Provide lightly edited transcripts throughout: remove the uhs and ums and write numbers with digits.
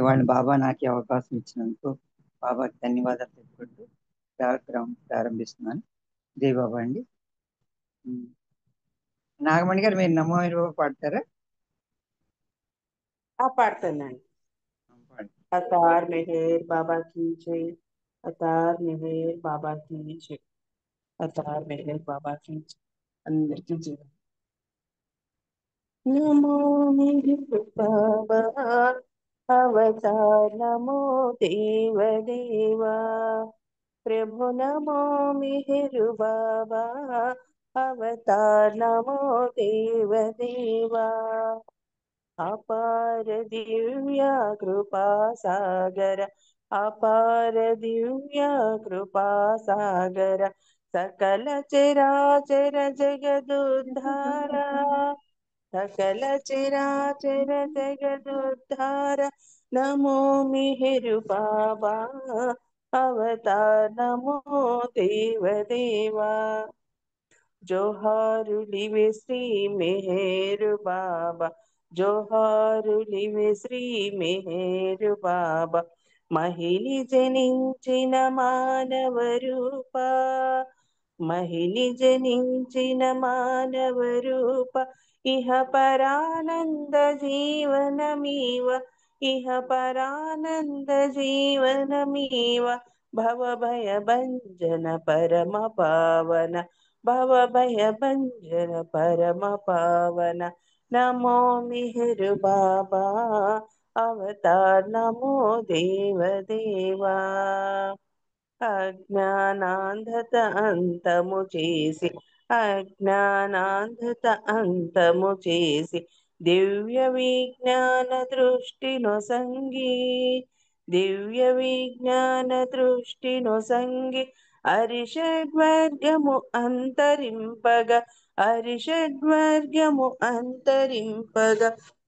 ఇవాళ బాబా నాకు ఈ అవకాశం ఇచ్చినందుకు బాబాకి ధన్యవాదాలు తెలుపుకుంటూ కార్యక్రమం ప్రారంభిస్తున్నాను. జై బాబా అండి. నాగమణి గారు మీరు నమో హరిబాబు పాడతారా? పాడతానండి. అతార్ మెహర్ బాబా की जय, అతార్ మెహర్ బాబా की जय, అతార్ మెహర్ బాబా की जय. అందరికీ జై. నమో మెహర్ బాబా అవతార్, నమో దేవ దేవా ప్రభు, నమో మెహర్ బాబా అవతార్, నమో దేవ దేవా అపార దివ్య కృపా సాగర, అపార దివ్య కృపా సాగర సకల చరాచర జగదుద్ధార, సకల చరాచర జగదుద్ధార నమో మిహిరు బాబా అవతార్, నమో దేవ దేవా జోహారులివే శ్రీ మెహరు బాబా, జోహారులివే శ్రీ మెహరు బాబా మహిళి జనించిన మానవ రూప, మహిళి జనించిన మానవ రూప ఇహ పరానంద జీవనమీవ, ఇహ పరానంద జీవనమీవ భవభయ భంజన పరమ పావన, భవ భయ భంజన పరమ పావన నమో మిహిరు బాబా అవతార్, నమో దేవ దేవా అజ్ఞానాంధత అంతము చేసి, అజ్ఞానాంధత అంతము చేసి దివ్య విజ్ఞాన దృష్టి నొసంగి, దివ్య విజ్ఞాన దృష్టి నొసంగి అరిషడ్వర్గము అంతరింపగ, అరిషడ్వర్గము అంతరింపగ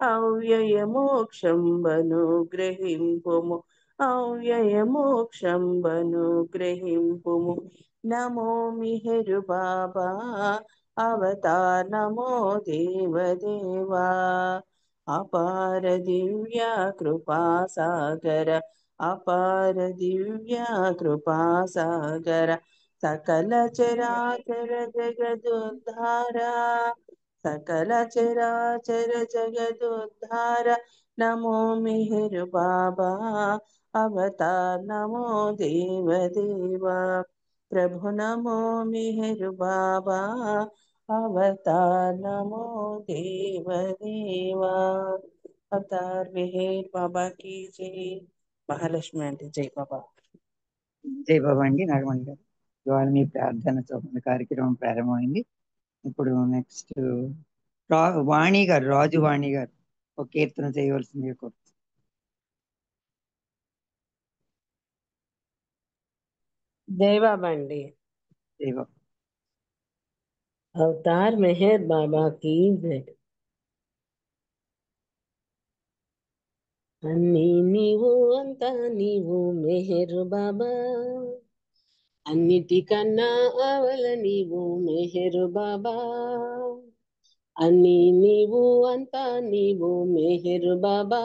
అవ్యయ మోక్షంబను గ్రహింపుము, అవ్యయ మోక్షంబను గ్రహింపుము నమో మిహిరు బాబా అవతార్, నమో దేవ దేవా అపార దివ్య కృపా సాగర, అపార దివ్య కృపా సాగర సకల చరాచర జగదుద్ధార, సకల చరాచర జగదుద్ధార నమో మిహిరు బాబా అవతార్, నమో దేవ దేవా ప్రభు, నమో మిహిరు బాబా అవతార్, నమో దేవ దేవా అవతార్ మెహర్ బాబా की जय. మహాలక్ష్మి అంటే జై బాబా. జై బాబా అండి. నాగమణి గారు ఇవాళ మీ ప్రార్థనతో మన కార్యక్రమం ప్రారంభమైంది. ఇప్పుడు నెక్స్ట్ వాణి గారు, రాజు వాణి గారు ఒక కీర్తన చేయవలసింది కోరు. జై బాబా అండి. జై బాబా. అవతార్ మెహర్ బాబా की जय. అన్నీ నీవు అంతా నీవు మెహరు బాబా, అన్నిటికన్నా అవల నీవు మెహరు బాబా, అన్నీ నీవు అంతా నీవు మెహరు బాబా,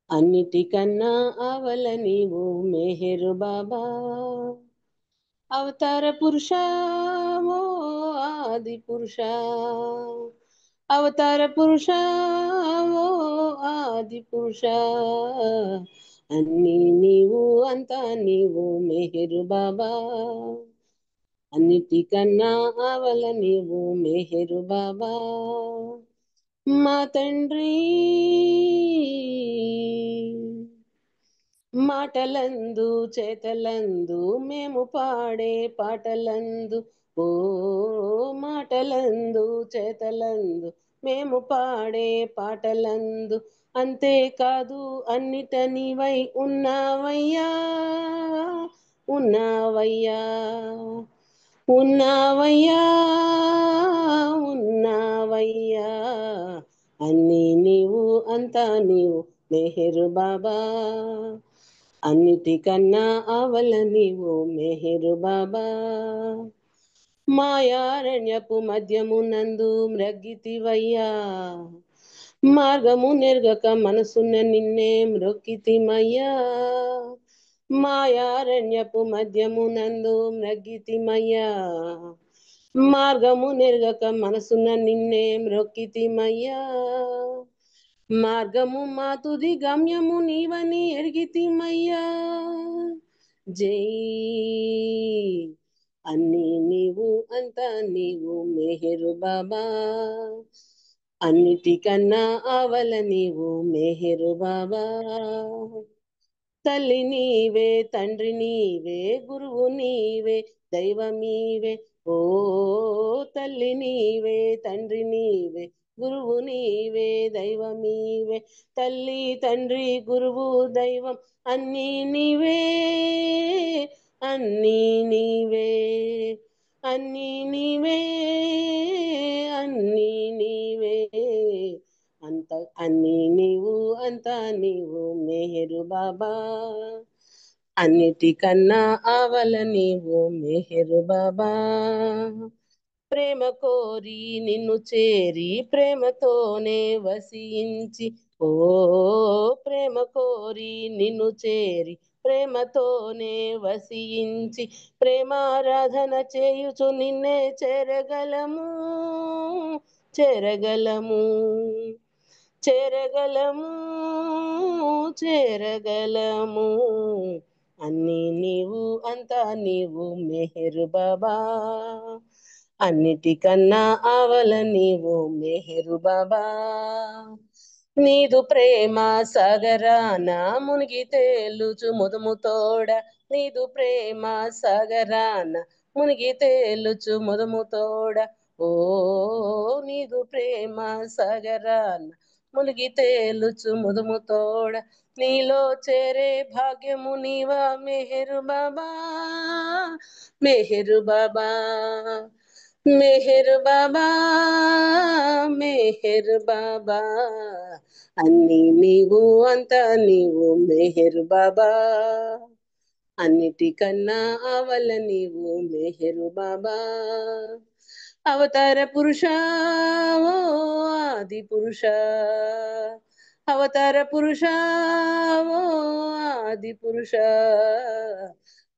అన్నిటికన్నా అవల నీవు మెహరు బాబా అవతార పురుష ఓ ఆది పురుష, అవతార పురుష ఓ ఆది పురుష అన్నీ నీవు అంతా నీవు మెహరు బాబా, అన్నిటికన్నా అవల నీవు మెహరు బాబా మా తండ్రి మాటలందు చేతలందు మేము పాడే పాటలందు, ఓ మాటలందు చేతలందు మేము పాడే పాటలందు అంతేకాదు అన్నిట నీవై ఉన్నావయ్యా, ఉన్నావయ్యా, ఉన్నావయ్యా, ఉన్నావయ్యా అన్నీ నీవు అంతా నీవు మెహరు బాబా, అన్నిటికన్నా అవల నీవు మెహరు బాబా మాయారణ్యపు మధ్యమునందు మ్రగ్గితివయ్యా, మార్గము నెరగక మనసున్న నిన్నే మ్రొక్కితిమయ్యా, మాయారణ్యపు మధ్యము నందు మ్రగ్గితిమయ్యా. మార్గము నెరగక మనసున్న నిన్నే మ్రొక్కితిమయ్యా, మార్గము మా తుది గమ్యము నీవని ఎరిగితిమయ్యా. జై అన్ని నీవు అంతా నీవు మెహరు బాబా, అన్నిటికన్నా ఆవల నీవు మెహరు బాబా. తల్లి నీవే, తండ్రి నీవే, గురువు నీవే, దైవమీవే. ఓ తల్లి నీవే, తండ్రి నీవే, గురువు నీవే, దైవమీవే. తల్లి తండ్రి గురువు దైవం అన్నీ నీవే, అన్నీ నీవే, అన్నీ నీవే, అన్నీ నీవే. అంత అన్నీ నీవు అంతా నీవు మెహరు బాబా, అన్నిటికన్నా ఆవల నీవు మెహరు బాబా. ప్రేమ కోరి నిన్ను చేరి ప్రేమతోనే వసించి, ఓ ప్రేమ కోరి నిన్ను చేరి ప్రేమతోనే వసించి, ప్రేమారాధన చేయుచు నిన్నే చేరగలము, చేరగలము, చేరగలము, చేరగలము. అన్నీ నీవు అంతా నీవు మెహరు బాబా, అన్నిటికన్నా ఆవల నీవు మెహరు బాబా. నీదు ప్రేమ సాగరాన మునిగి తేలుచు ముదుముతోడ, నీదు ప్రేమ సాగరాన మునిగి తేలుచు ముదుముతోడ. ఓ నీదు ప్రేమ సాగరాన మునిగి తేలుచు ముదుముతోడ, నీలో చేరే భాగ్యము నీవా మెహరు బాబా, మెహరు బాబా, మెహరు బాబా, మెహరు బాబా. అన్నీ నీవు అంతా నీవు మెహరు బాబా, అన్నిటికన్నా ఆవల నీవు మెహరు బాబా. అవతార పురుష, ఓ ఆది పురుష, అవతార పురుష, ఓ ఆది పురుష.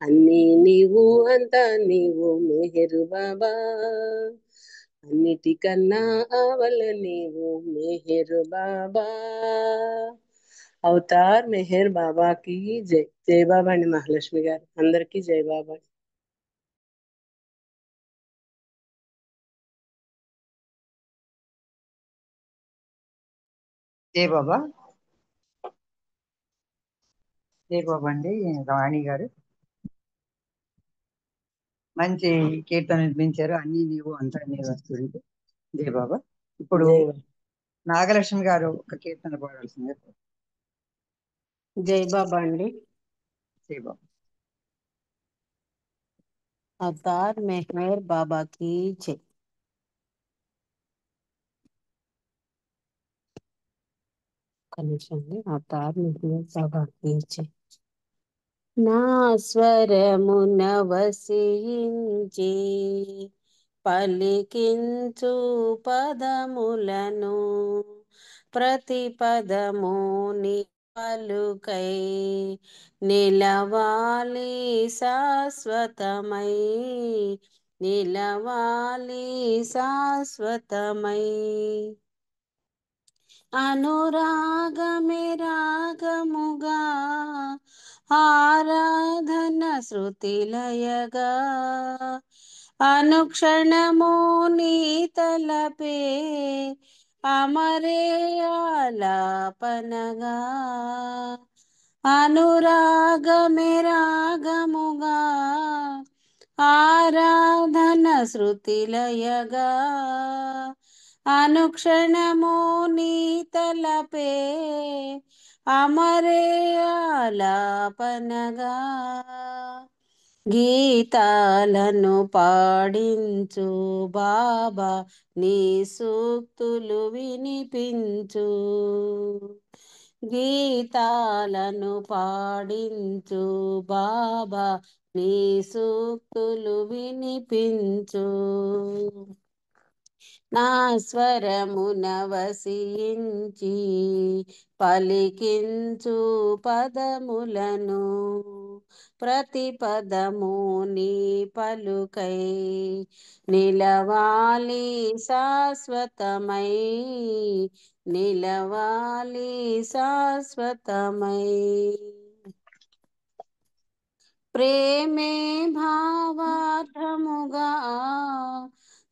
అన్నీ నీవు అంతా నీవు మెహరు బాబా, అన్నిటికన్నా ఆవల నీవు మెహరు బాబా. అవతార్ మెహర్ బాబాకి జై. జై బాబా అండి మహాలక్ష్మి గారు, అందరికీ జై బాబా. జై బాబా. జై బాబా అండి రాణి గారు, మంచి కీర్తన వినిపించారు. అన్ని నీవు అంతా నీవు వస్తుంది. జై బాబా. ఇప్పుడు జై బాబా. నాగలక్ష్మి గారు ఒక కీర్తన పాడాల్సిందే. జై బాబా అండి. జై బాబా. అవతార్ మెహర్ బాబాకి జై. కనిషండి అవతార్ మెహర్ బాబాకి జై. నా స్వరమున వసించి పలికించు పదములను, ప్రతి పదము నీ పలుకై నిలవాలి శాశ్వతమై, నిలవాలి శాశ్వతమై. అనురాగమే రాగముగా ఆరాధన శృతిలయగా, అనుక్షణము నీ తలపే అమరే ఆలాపనగా. అనురాగమే రాగముగా ఆరాధన శృతిలయగా, అనుక్షణము నీ తలపే అమరే ఆలాపనగా. గీతాలను పాడించు బాబా, నీ సూక్తులు వినిపించు, గీతాలను పాడించు బాబా, నీ సూక్తులు వినిపించు. నా స్వరమున వసించి పలికించు పదములను ప్రతి పదము నీ పలుకై నిలవాలి శాశ్వతమై నిలవాలి శాశ్వతమై ప్రేమే భావార్థముగా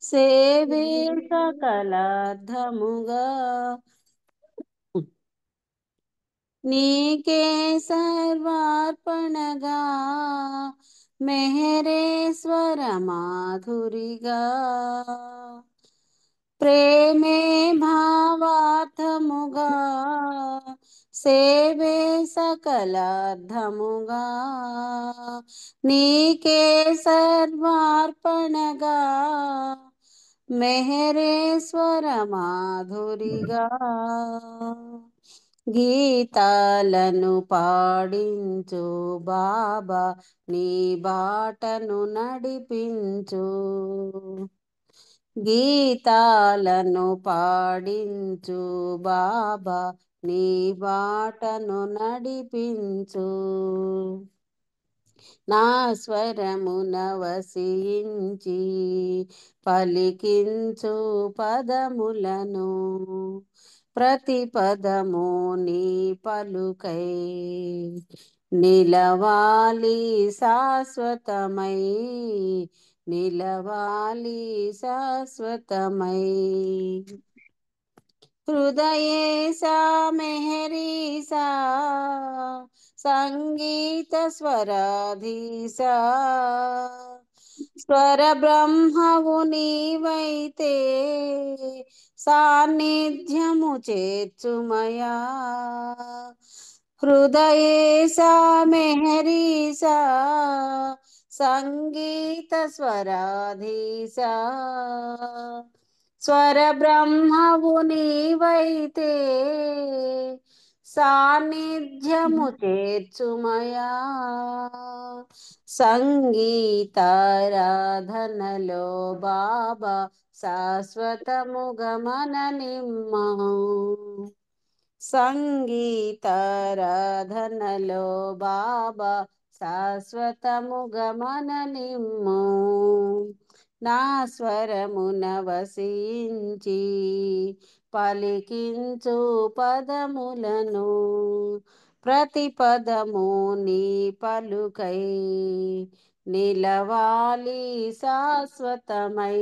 సేవే సకలార్థముగా నీకే సర్వార్పణగా మెహరేశ్వర మాధురిగా ప్రేమే భావార్థముగా సేవే సకలార్థముగా నీకే సర్వార్పణగా మెహరేశ్వర మాధురిగా గీతాలను పాడించు బాబా నీ బాటను నడిపించు గీతాలను పాడించు బాబా నీ బాటను నడిపించు నా స్వరమున వసించి పలికించు పదములను ప్రతి పదము నీ పలుకై నిలవాలి శాశ్వతమై నిలవాలి శాశ్వతమై హృదయేశా మెహరీసా సంగీత స్వరాధీసా స్వర బ్రహ్మవు నీవైతే సాన్నిధ్యము చేర్చుమయా హృదయేశా మెహరీసా సంగీత స్వరాధీసా స్వర బ్రహ్మవు నీవైతే సాన్నిధ్యము చేర్చుమయా సంగీతారాధనలో బాబా శాశ్వతముగా మననిమ్మ సంగీతారాధనలో బాబా శాశ్వతముగా మననిమ్ము నా స్వరమున వసించి పలికించు పదములను ప్రతి పదము నీ పలుకై నిలవాలి శాశ్వతమై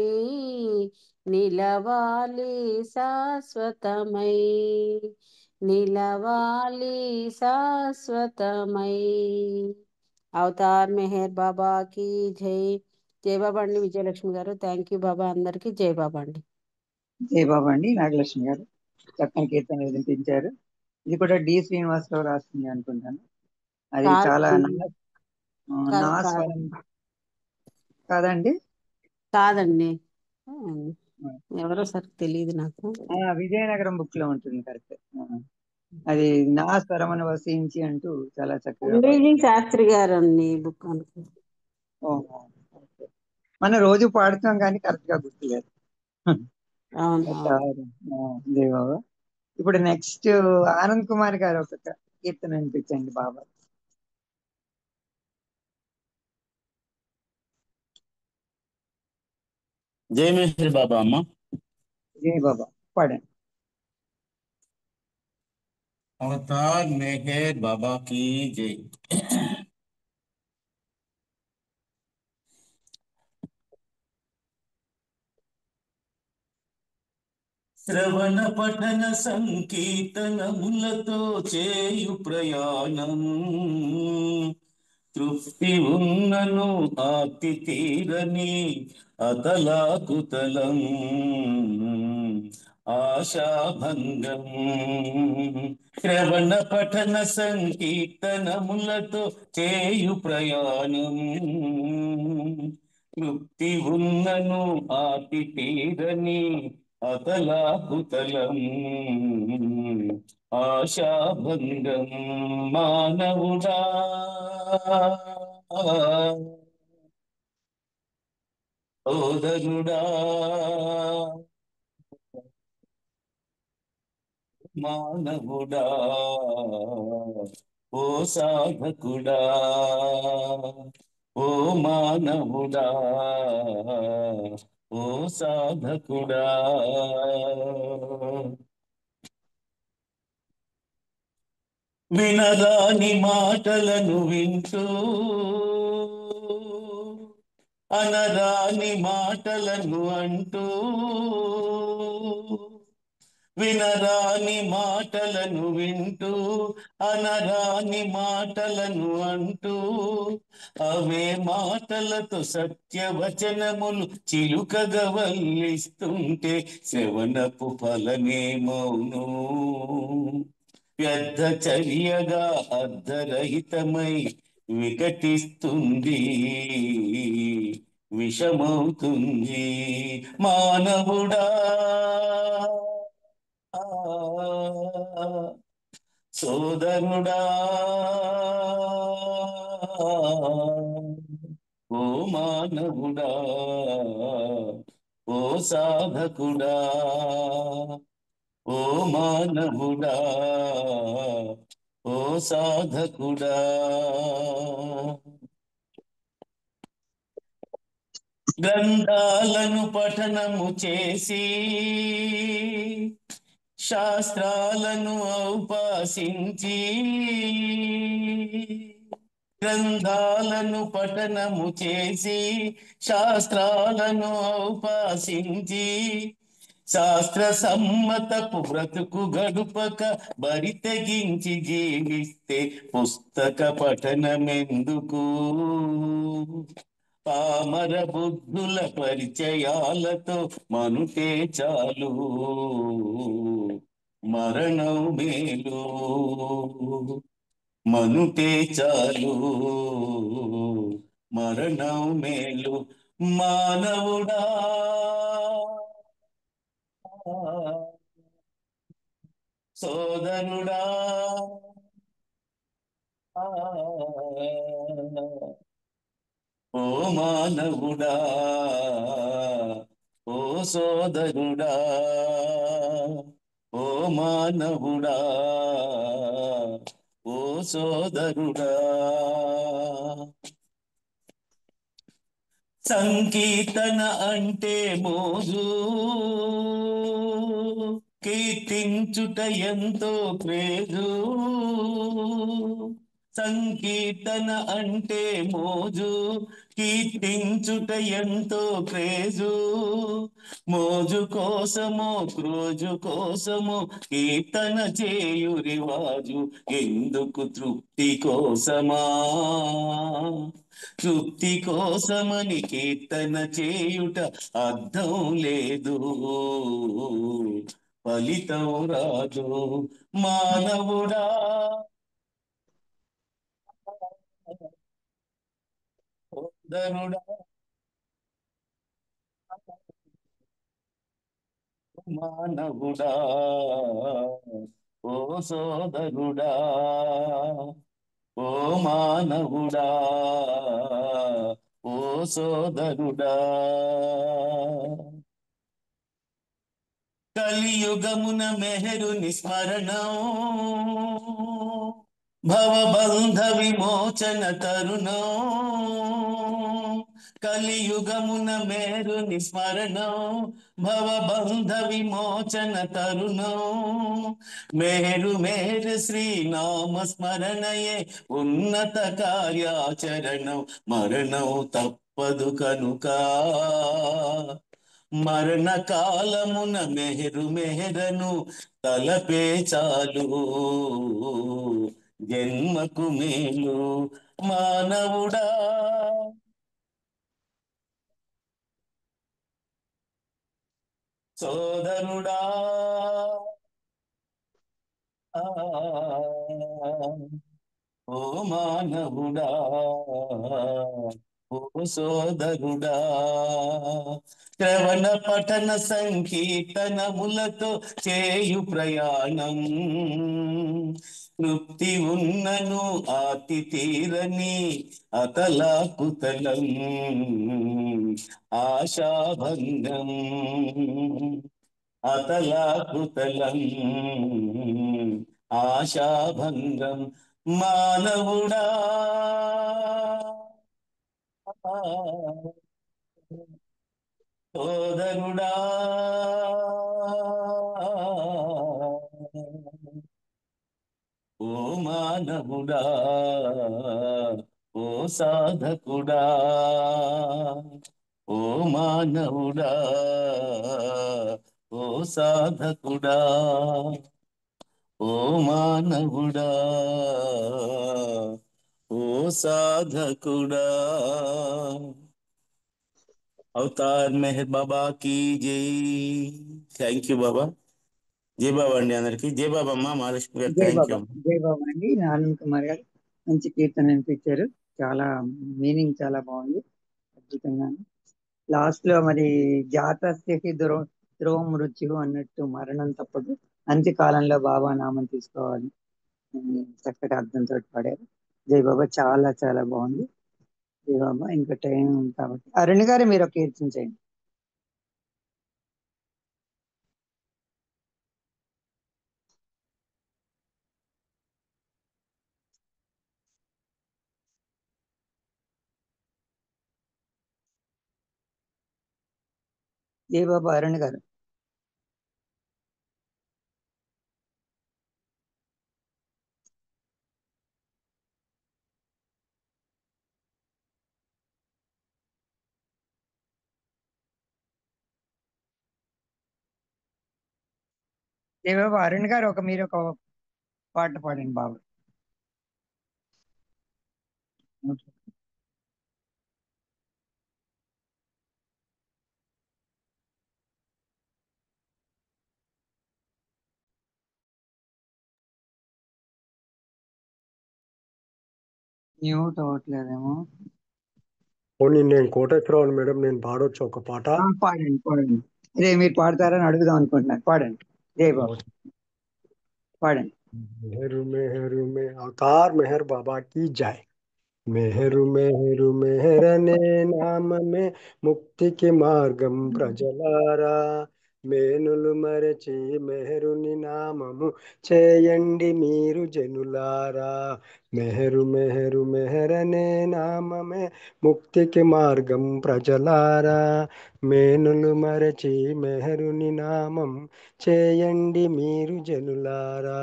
నిలవాలి శాశ్వతమై నిలవాలి శాశ్వతమై అవతార్ మెహర్ బాబా की జై జై బాబా అండి విజయలక్ష్మి గారు థ్యాంక్ యూ బాబా అందరికి జై బాబా అండి జై బాబా అండి నాగలక్ష్మి గారు చక్కని కీర్తన వినిపించారు. ఇది కూడా డి శ్రీనివాసరావు రాసింది అనుకుంటాను. అది చాలా కాదండి నా స్వరం కాదండి. కాదండి ఎవరో సరి తెలియదు నాకు. విజయనగరం బుక్ లో ఉంటుంది కరెక్ట్. అది నా స్వరమును వసించి అంటూ చాలా చక్కగా ఎంబీజీ శాస్త్రి గారు అండి బుక్ అనుకో. ఓహో, మనం రోజు పాడుతాం కానీ కరెక్ట్ గా గుర్తులేదు. జై బాబా. ఇప్పుడు నెక్స్ట్ ఆనంద్ కుమార్ గారు ఒక కీర్తన వినిపించండి బాబా. జై మెహర్ బాబా అమ్మ. జై బాబా పాడండి. అవతార్ మెహర్ బాబా की जय. శ్రవణ పఠన సంకీర్తనములతో చేయు ప్రయాణం తృప్తి ఉన్నను ఆర్తి తీరని అతలాకుతలం ఆశాభంగం శ్రవణ పఠన సంకీర్తనములతో చేయు ప్రయాణం తృప్తి ఉన్నను ఆర్తి తీరని అతలాకుతలం ఆశాభంగం మానవుడా సోదరుడా మానవుడా ఓ సాధకుడా ఓ మానవుడా ఓ సాధకుడా వినరాని మాటలను వింటూ అనరాని మాటలను అంటూ వినరాని మాటలను వింటూ అనరాని మాటలను అంటూ అవే మాటలతో సత్యవచనములు చిలుకగా వల్లిస్తుంటే శ్రవణపు ఫలమేమౌను వ్యర్థ చర్యగా అర్ధరహితమై వికటిస్తుంది విషమవుతుంది మానవుడా సోదరుడా ఓ మానవుడా ఓ సాధకుడా ఓ మానవుడా ఓ సాధకుడా గ్రంథాలను పఠనము చేసి శాస్త్రాలను ఔపాసించి గ్రంథాలను పఠనము చేసి శాస్త్రాలను ఔపాసించి శాస్త్ర సమ్మతపు బ్రతుకు గడుపక బరి తెగించి జీవిస్తే పుస్తక పఠనమెందుకు పామర బుద్ధుల పరిచయాలతో మనుటే చాలు మరణం మేలు మనుటే చాలు మరణం మేలు మానవుడా సోదరుడా ఓ మానవుడా ఓ సోదరుడా ఓ మానవుడా ఓ సోదరుడా సంకీర్తన అంటే మోజు కీర్తించుట ఎంతో క్రేజు సంకీర్తన అంటే మోజు కీర్తించుట ఎంతో క్రేజు మోజు కోసమో క్రోజు కోసమో కీర్తన చేయు రివాజు ఎందుకు తృప్తి కోసమా తృప్తి కోసమని కీర్తన చేయుట అర్థం లేదు ఫలితం రాదు మానవుడా సోదరుడా మానవుడా ఓ సోదరుడా ఓ మానవుడా ఓ సోదరుడా కలియుగమున మెహరుని స్మరణం భవబంధ విమోచన తరుణం కలియుగమున మేరుని స్మరణం భవబంధ విమోచన తరుణం మేరు మేరు శ్రీనామ స్మరణయే ఉన్నత కార్యాచరణం మరణం తప్పదు కనుక మరణ కాలమున మెహరు మెహరను తలపే చాలు జన్మకు మేలు మానవుడా సోదరుడా ఓ మానవుడా ఓ సోదరుడా శ్రవణ పఠన సంకీర్తనములతో చేయు ప్రయాణం తృప్తి ఉన్నను ఆతి తీరని అతలాకుతలం ఆశాభంగం అతలాకుతలం ఆశాభంగం మానవుడా సోదరుడా ఓ మానవుడా ఓ సాధకుడా ఓ మానవుడా ఓ సాధకుడా ఓ మానవుడా ఓ సాధకుడా అవతార్ మెహర్ బాబా की జై థ్యాంక్ యూ బాబా జై బాబా అండి అందరికి జై బాబా అమ్మ మహాలక్ష్మి గారు జై థ్యాంక్ బాబా, యూ జై బాబా అండి. ఆనంద్ కుమార్ గారు మంచి కీర్తన వినిపించారు. చాలా మీనింగ్ చాలా బాగుంది, అద్భుతంగా. లాస్ట్ లో మరి జాతస్యకి ధ్రువ మృత్యు అన్నట్టు మరణం తప్పదు, అంత్యకాలంలో బాబా నామం తీసుకోవాలి అని చక్కటి అర్థంతో పాడారు. జై బాబా, చాలా చాలా బాగుంది. జై బాబా. ఇంకా టైం ఉంది కాబట్టి అరుణ్ గారు మీరు ఒక కీర్తన చేయండి. జై బాబా అరుణ్ గారు. జై బాబా అరుణ్ గారు, మీరు ఒక పాట పాడండి బాబు. మ్యూట్ అవ్వట్లేదేమో. పోనీ నేను కోటేశ్వరరావు మేడం, నేను పాడొచ్చు ఒక పాట. పాడండి పాడండి. అదే మీరు పాడతారని అడుగుదాం అనుకుంటున్నాను. పాడండి జై బాబా, పాడండి. మెహరు మెహరు మే అవతార్ మెహర్ బాబా की जय। మెహరు మెహరు మెహరనే నామమే ముక్తికి మార్గం ప్రజలారా, మేనులు మరచి మెహరుని నామము చేయండి మీరు జనులారా। మెహరు మెహరు మెహరనే నామమే ముక్తికి మార్గం ప్రజలారా, మేనులు మరచి మెహరుని నామం చేయండి మీరు జనులారా।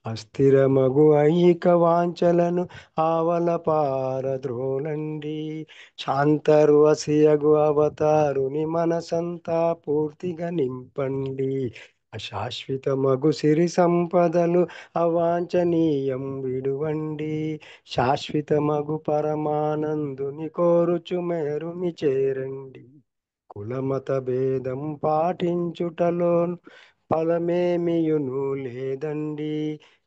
అస్థిరమగు ఐక వాంఛలను ఆవల పారద్రోలండి, శాంతర్వసియగు అవతారుని మనసంతా పూర్తిగా నింపండి। అశాశ్వతమగు సిరి సంపదలు అవాంఛనీయం విడువండి, శాశ్వతమగు పరమానందుని కోరుచు మేరుని చేరండి। కులమత భేదం పాటించుటలో ఫలమేమియును లేదండి,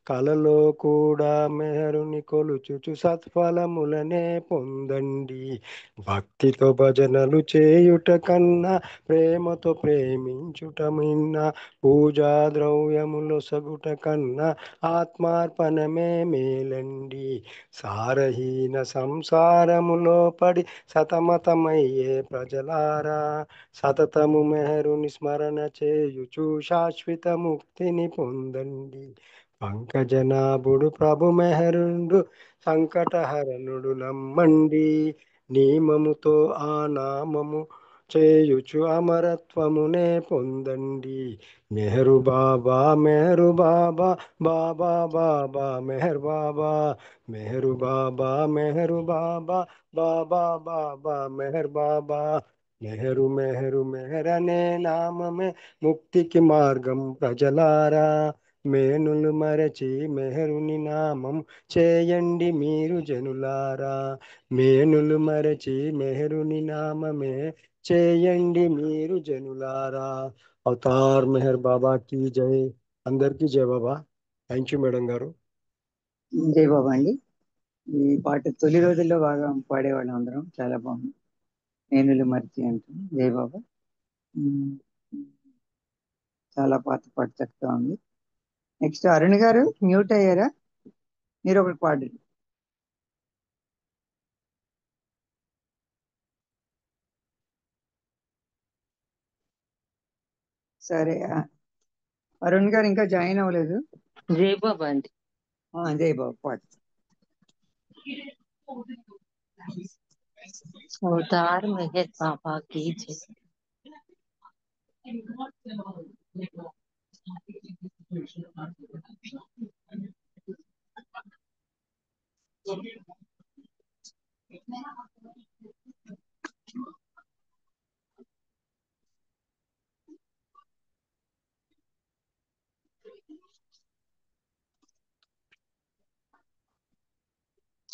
కలలో కూడా మెహరుని కొలుచుచు సత్ఫలములనే పొందండి। భక్తితో భజనలు చేయుట కన్నా ప్రేమతో ప్రేమించుట మిన్న, పూజా ద్రవ్యములు సగుట కన్నా ఆత్మార్పణమే మేలండి। సారహీన సంసారములో పడి సతమతమయ్యే ప్రజలారా, సతతము మెహరుని స్మరణ చేయుచు శాశ్వత ముక్తిని పొందండి। పంకజనాభుడు ప్రభు మెహరుండు సంకటహరణుడు నమ్మండి, నియమముతో ఆ నామము చేయుచు అమరత్వమునే పొందండి। మెహరు బాబా మెహరు బాబా, బాబా బాబా మెహర్ బాబా, మెహరు బాబా మెహరు బాబా, బాబా బాబా మెహర్ బాబా। మెహరు మెహరు మెహరనే నామమే ముక్తికి మార్గం ప్రజలారా, మేనులు మరచి మెహరుని నామం చేయండి మీరు జనులారా। మేనులు మరచి మెహరుని నామమే చేయండి మీరు జనులారా। అవతార్ మెహర్ బాబా की జై। అందరికీ జై బాబా। థ్యాంక్ యూ మేడం గారు। జై బాబా అండి. ఈ పాట తొలి రోజుల్లో బాగా పాడేవాళ్ళం అందరం, చాలా బాగుంది. నేనులు మర్చి అంటుంది. జై బాబా. ఉమ్, చాలా పాట చక్కగా ఉంది. నెక్స్ట్ అరుణ్ గారు మ్యూట్ అయ్యారా, మీరు ఒకటి పాడండి. సరే అరుణ్ గారు ఇంకా జాయిన్ అవ్వలేదు. జై బాబా అండి. జై బాబు పాడు. అవతార్ మెహర్ బాబా की जय.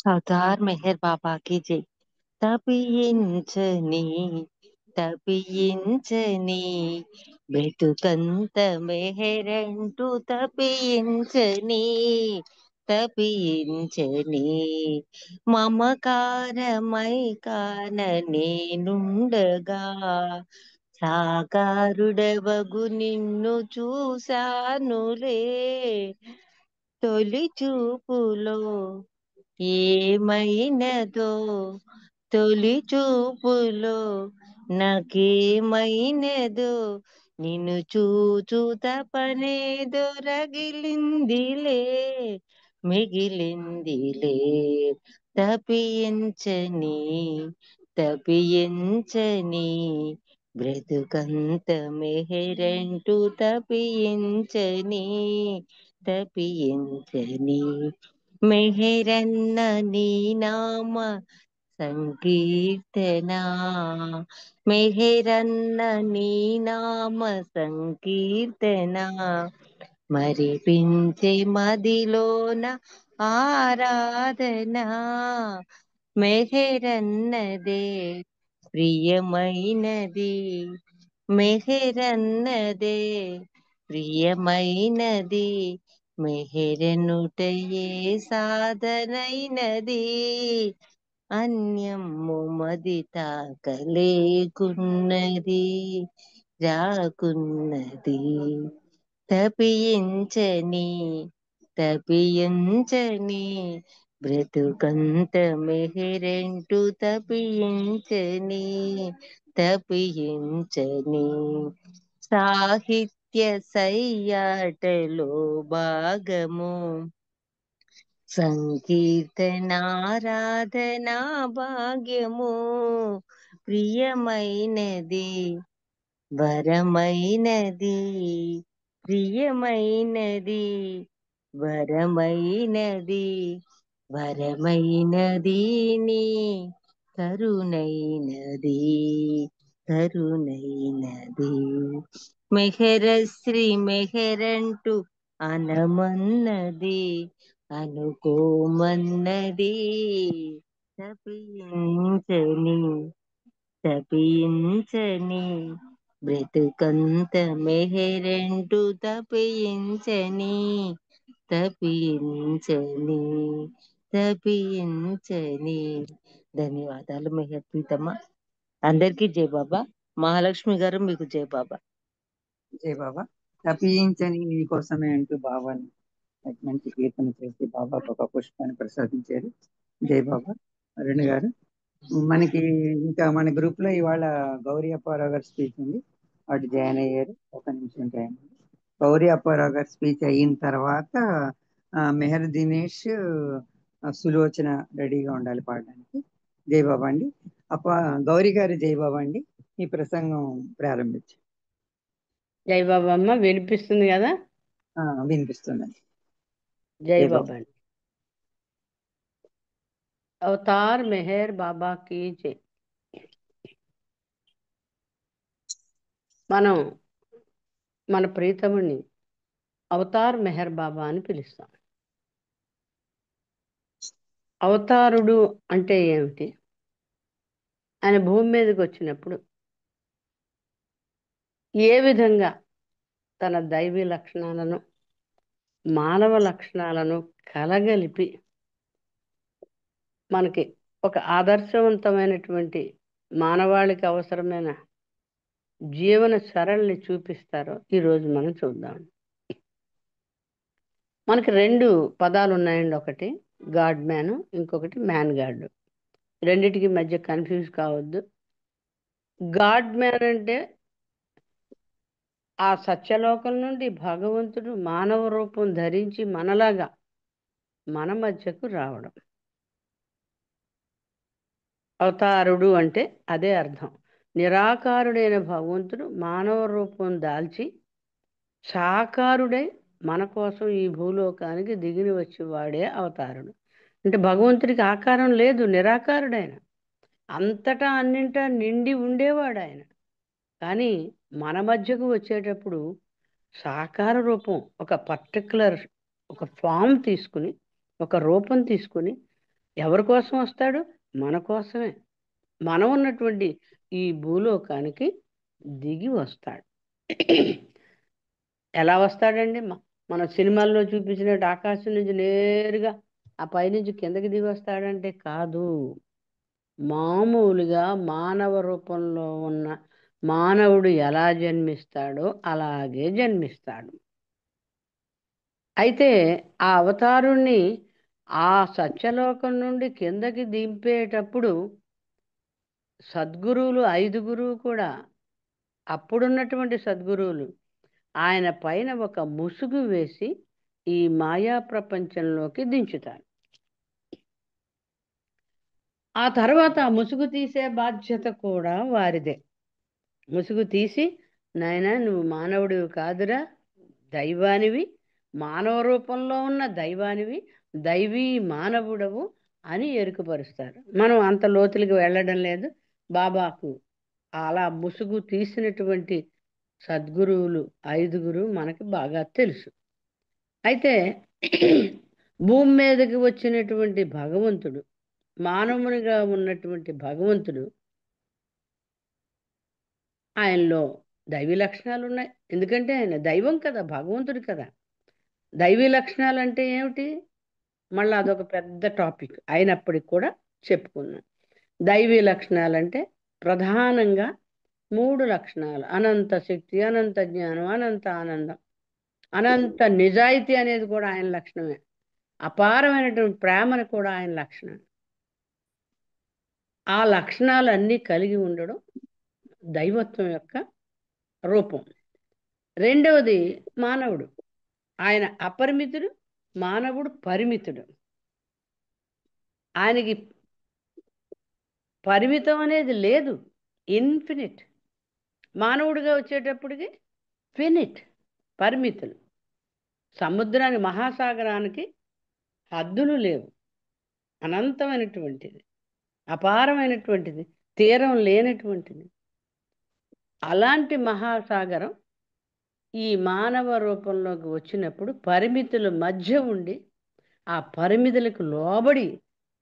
అవతార్ మెహర్ బాబా की जय. తపించని బ్రతుకంత మెహరంటూ తపించని మమకారమై కాన నేనుండగా సాకారుడవగు నిన్ను చూశానులే తొలి చూపులో ఏమైనదో తొలి చూపులో నాకేమైనదో నిన్ను చూచు తపనేదో రగిలిందిలే మిగిలిందిలే తపించని బ్రతుకంత మెహరంటూ తపించని మెహరన్న నీ నామ సంకీర్తన మెహరన్న నీ నామ సంకీర్తన మరిపించే మదిలోన ఆరాధన మెహరన్నదే ప్రియమైనది మెహరన్నదే ప్రియమైనది మెహరనుటయే సాధనైనది అన్యము మది తాకలేకున్నది రాకున్నది తపించని బ్రతుకంత మెహరంటూ తపించని సాహిత్య సయ్యాటలో భాగము సంకీర్తనారాధనా భాగ్యము ప్రియమైనది వరమైనది ప్రియమైనది వరమైనది నీ కరుణైనది మెహరశ్రీ మెహరంటూ అనమన్నది అనుకోమన్నది తపించని బ్రతుకంత మెహరంటూ తపించని ధన్యవాదాలు మెహర్ ప్రీతమ్మ. అందరికీ జై బాబా. మహాలక్ష్మి గారు మీకు జై బాబా. జై బాబా. తపించని నీకోసమే అంటూ బాబాని మంచి కీర్తన చేసి బాబాకు ఒక పుష్పాన్ని ప్రసాదించారు. జై బాబా. అరుణ్ గారు, మనకి ఇంకా మన గ్రూప్ లో ఇవాళ గౌరీ అప్పారావు గారి స్పీచ్ ఉంది, వాటి జాయిన్ అయ్యారు. ఒక నిమిషం టైం. గౌరీ అప్పారావు గారి స్పీచ్ అయిన తర్వాత మెహర్ దినేష్ సులోచన రెడీగా ఉండాలి పాడడానికి. జై బాబా అండి. గౌరీ గారి జై బాబా అండి. ఈ ప్రసంగం ప్రారంభించు. జై బాబా అమ్మ, వినిపిస్తుంది కదా? వినిపిస్తుందండి. జై బాబా అండి. అవతార్ మెహర్ బాబా की जय. మనం మన ప్రీతముని అవతార్ మెహర్ బాబా అని పిలుస్తాం. అవతారుడు అంటే ఏమిటి? ఆయన భూమి మీదకి వచ్చినప్పుడు ఏ విధంగా తన దైవీ లక్షణాలను మానవ లక్షణాలను కలగలిపి మనకి ఒక ఆదర్శవంతమైనటువంటి మానవాళికి అవసరమైన జీవన సరళిని చూపిస్తారో ఈరోజు మనం చూద్దాం. మనకి 2 పదాలు ఉన్నాయండి. ఒకటి గాడ్ మ్యాన్, ఇంకొకటి మ్యాన్ గాడ్. రెండిటికి మధ్య కన్ఫ్యూజ్ కావద్దు. గాడ్ మ్యాన్ అంటే ఆ సత్యలోకం నుండి భగవంతుడు మానవ రూపం ధరించి మనలాగా మన మధ్యకు రావడం. అవతారుడు అంటే అదే అర్థం. నిరాకారుడైన భగవంతుడు మానవ రూపం దాల్చి సాకారుడై మన కోసం ఈ భూలోకానికి దిగిని వచ్చేవాడే అవతారుడు. అంటే భగవంతుడికి ఆకారం లేదు, నిరాకారుడైన, అంతటా అన్నింటా నిండి ఉండేవాడు ఆయన. కానీ మన మధ్యకు వచ్చేటప్పుడు సాకార రూపం, ఒక పర్టికులర్ ఒక ఫామ్ తీసుకుని, ఒక రూపం తీసుకుని ఎవరి కోసం వస్తాడు? మన కోసమే. మనం ఉన్నటువంటి ఈ భూలోకానికి దిగి వస్తాడు. ఎలా వస్తాడండి? మన సినిమాల్లో చూపించినట్టు ఆకాశం నుంచి నేరుగా ఆ పైనుంచి కిందకి దిగి వస్తాడంటే కాదు. మామూలుగా మానవ రూపంలో ఉన్న మానవుడు ఎలా జన్మిస్తాడో అలాగే జన్మిస్తాడు. అయితే ఆ అవతారుణ్ణి ఆ సత్యలోకం నుండి కిందకి దింపేటప్పుడు సద్గురువులు 5 కూడా, అప్పుడున్నటువంటి సద్గురువులు ఆయన పైన ఒక ముసుగు వేసి ఈ మాయా ప్రపంచంలోకి దించుతారు. ఆ తర్వాత ముసుగు తీసే బాధ్యత కూడా వారిదే. ముసుగు తీసి, నాయనా నువ్వు మానవుడివి కాదురా, దైవానివి, మానవ రూపంలో ఉన్న దైవానివి, దైవీ మానవుడవు అని ఎరుకపరుస్తారు. మనం అంత లోతులకు వెళ్ళడం లేదు. బాబాకు అలా ముసుగు తీసినటువంటి సద్గురువులు 5 మనకి బాగా తెలుసు. అయితే భూమి మీదకి వచ్చినటువంటి భగవంతుడు, మానవునిగా ఉన్నటువంటి భగవంతుడు, ఆయనలో దైవీ లక్షణాలు ఉన్నాయి. ఎందుకంటే ఆయన దైవం కదా, భగవంతుడు కదా. దైవీ లక్షణాలు అంటే ఏమిటి? మళ్ళీ అదొక పెద్ద టాపిక్ అయినప్పటికి కూడా చెప్పుకున్నాం. దైవీ లక్షణాలు అంటే ప్రధానంగా 3 లక్షణాలు: అనంత శక్తి, అనంత జ్ఞానం, అనంత ఆనందం, అనంత నిజాయితీ అనేది కూడా ఆయన లక్షణమే. అపారమైనటువంటి ప్రేమను కూడా ఆయన లక్షణం. ఆ లక్షణాలన్నీ కలిగి ఉండడం దైవత్వం యొక్క రూపం. రెండవది మానవుడు. ఆయన అపరిమితుడు, మానవుడు పరిమితుడు. ఆయనకి పరిమితం అనేది లేదు, ఇన్ఫినిట్. మానవుడిగా వచ్చేటప్పటికి ఫినిట్, పరిమితులు. సముద్రానికి, మహాసాగరానికి హద్దులు లేవు, అనంతమైనటువంటిది, అపారమైనటువంటిది, తీరం లేనటువంటిది. అలాంటి మహాసాగరం ఈ మానవ రూపంలోకి వచ్చినప్పుడు పరిమితుల మధ్య ఉండి ఆ పరిమితులకు లోబడి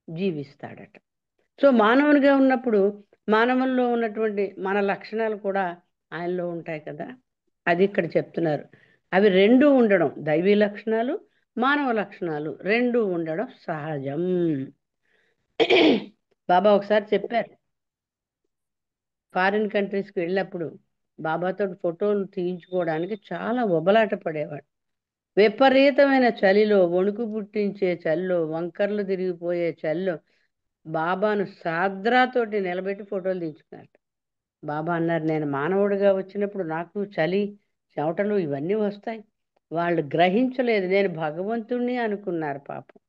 జీవిస్తాడట. సో మానవునిగా ఉన్నప్పుడు మానవుల్లో ఉన్నటువంటి మన లక్షణాలు కూడా ఆయనలో ఉంటాయి కదా. అది ఇక్కడ చెప్తున్నారు. అవి 2 ఉండడం, దైవీ లక్షణాలు, మానవ లక్షణాలు 2 ఉండడం సహజం. బాబా ఒకసారి చెప్పారు, ఫారిన్ కంట్రీస్కి వెళ్ళినప్పుడు బాబాతో ఫోటోలు తీయించుకోవడానికి చాలా ఉబలాట పడేవాడు. విపరీతమైన చలిలో, వణుకు పుట్టించే చలిలో, వంకర్లు తిరిగిపోయే చలిలో బాబాను సాద్రాతోటి నిలబెట్టి ఫోటోలు తీయించుకున్నారు. బాబా అన్నారు, నేను మానవుడిగా వచ్చినప్పుడు నాకు చలి, చెమటలు ఇవన్నీ వస్తాయి. వాళ్ళు గ్రహించలేదు, నేను భగవంతుణ్ణి అనుకున్నారు. పాపం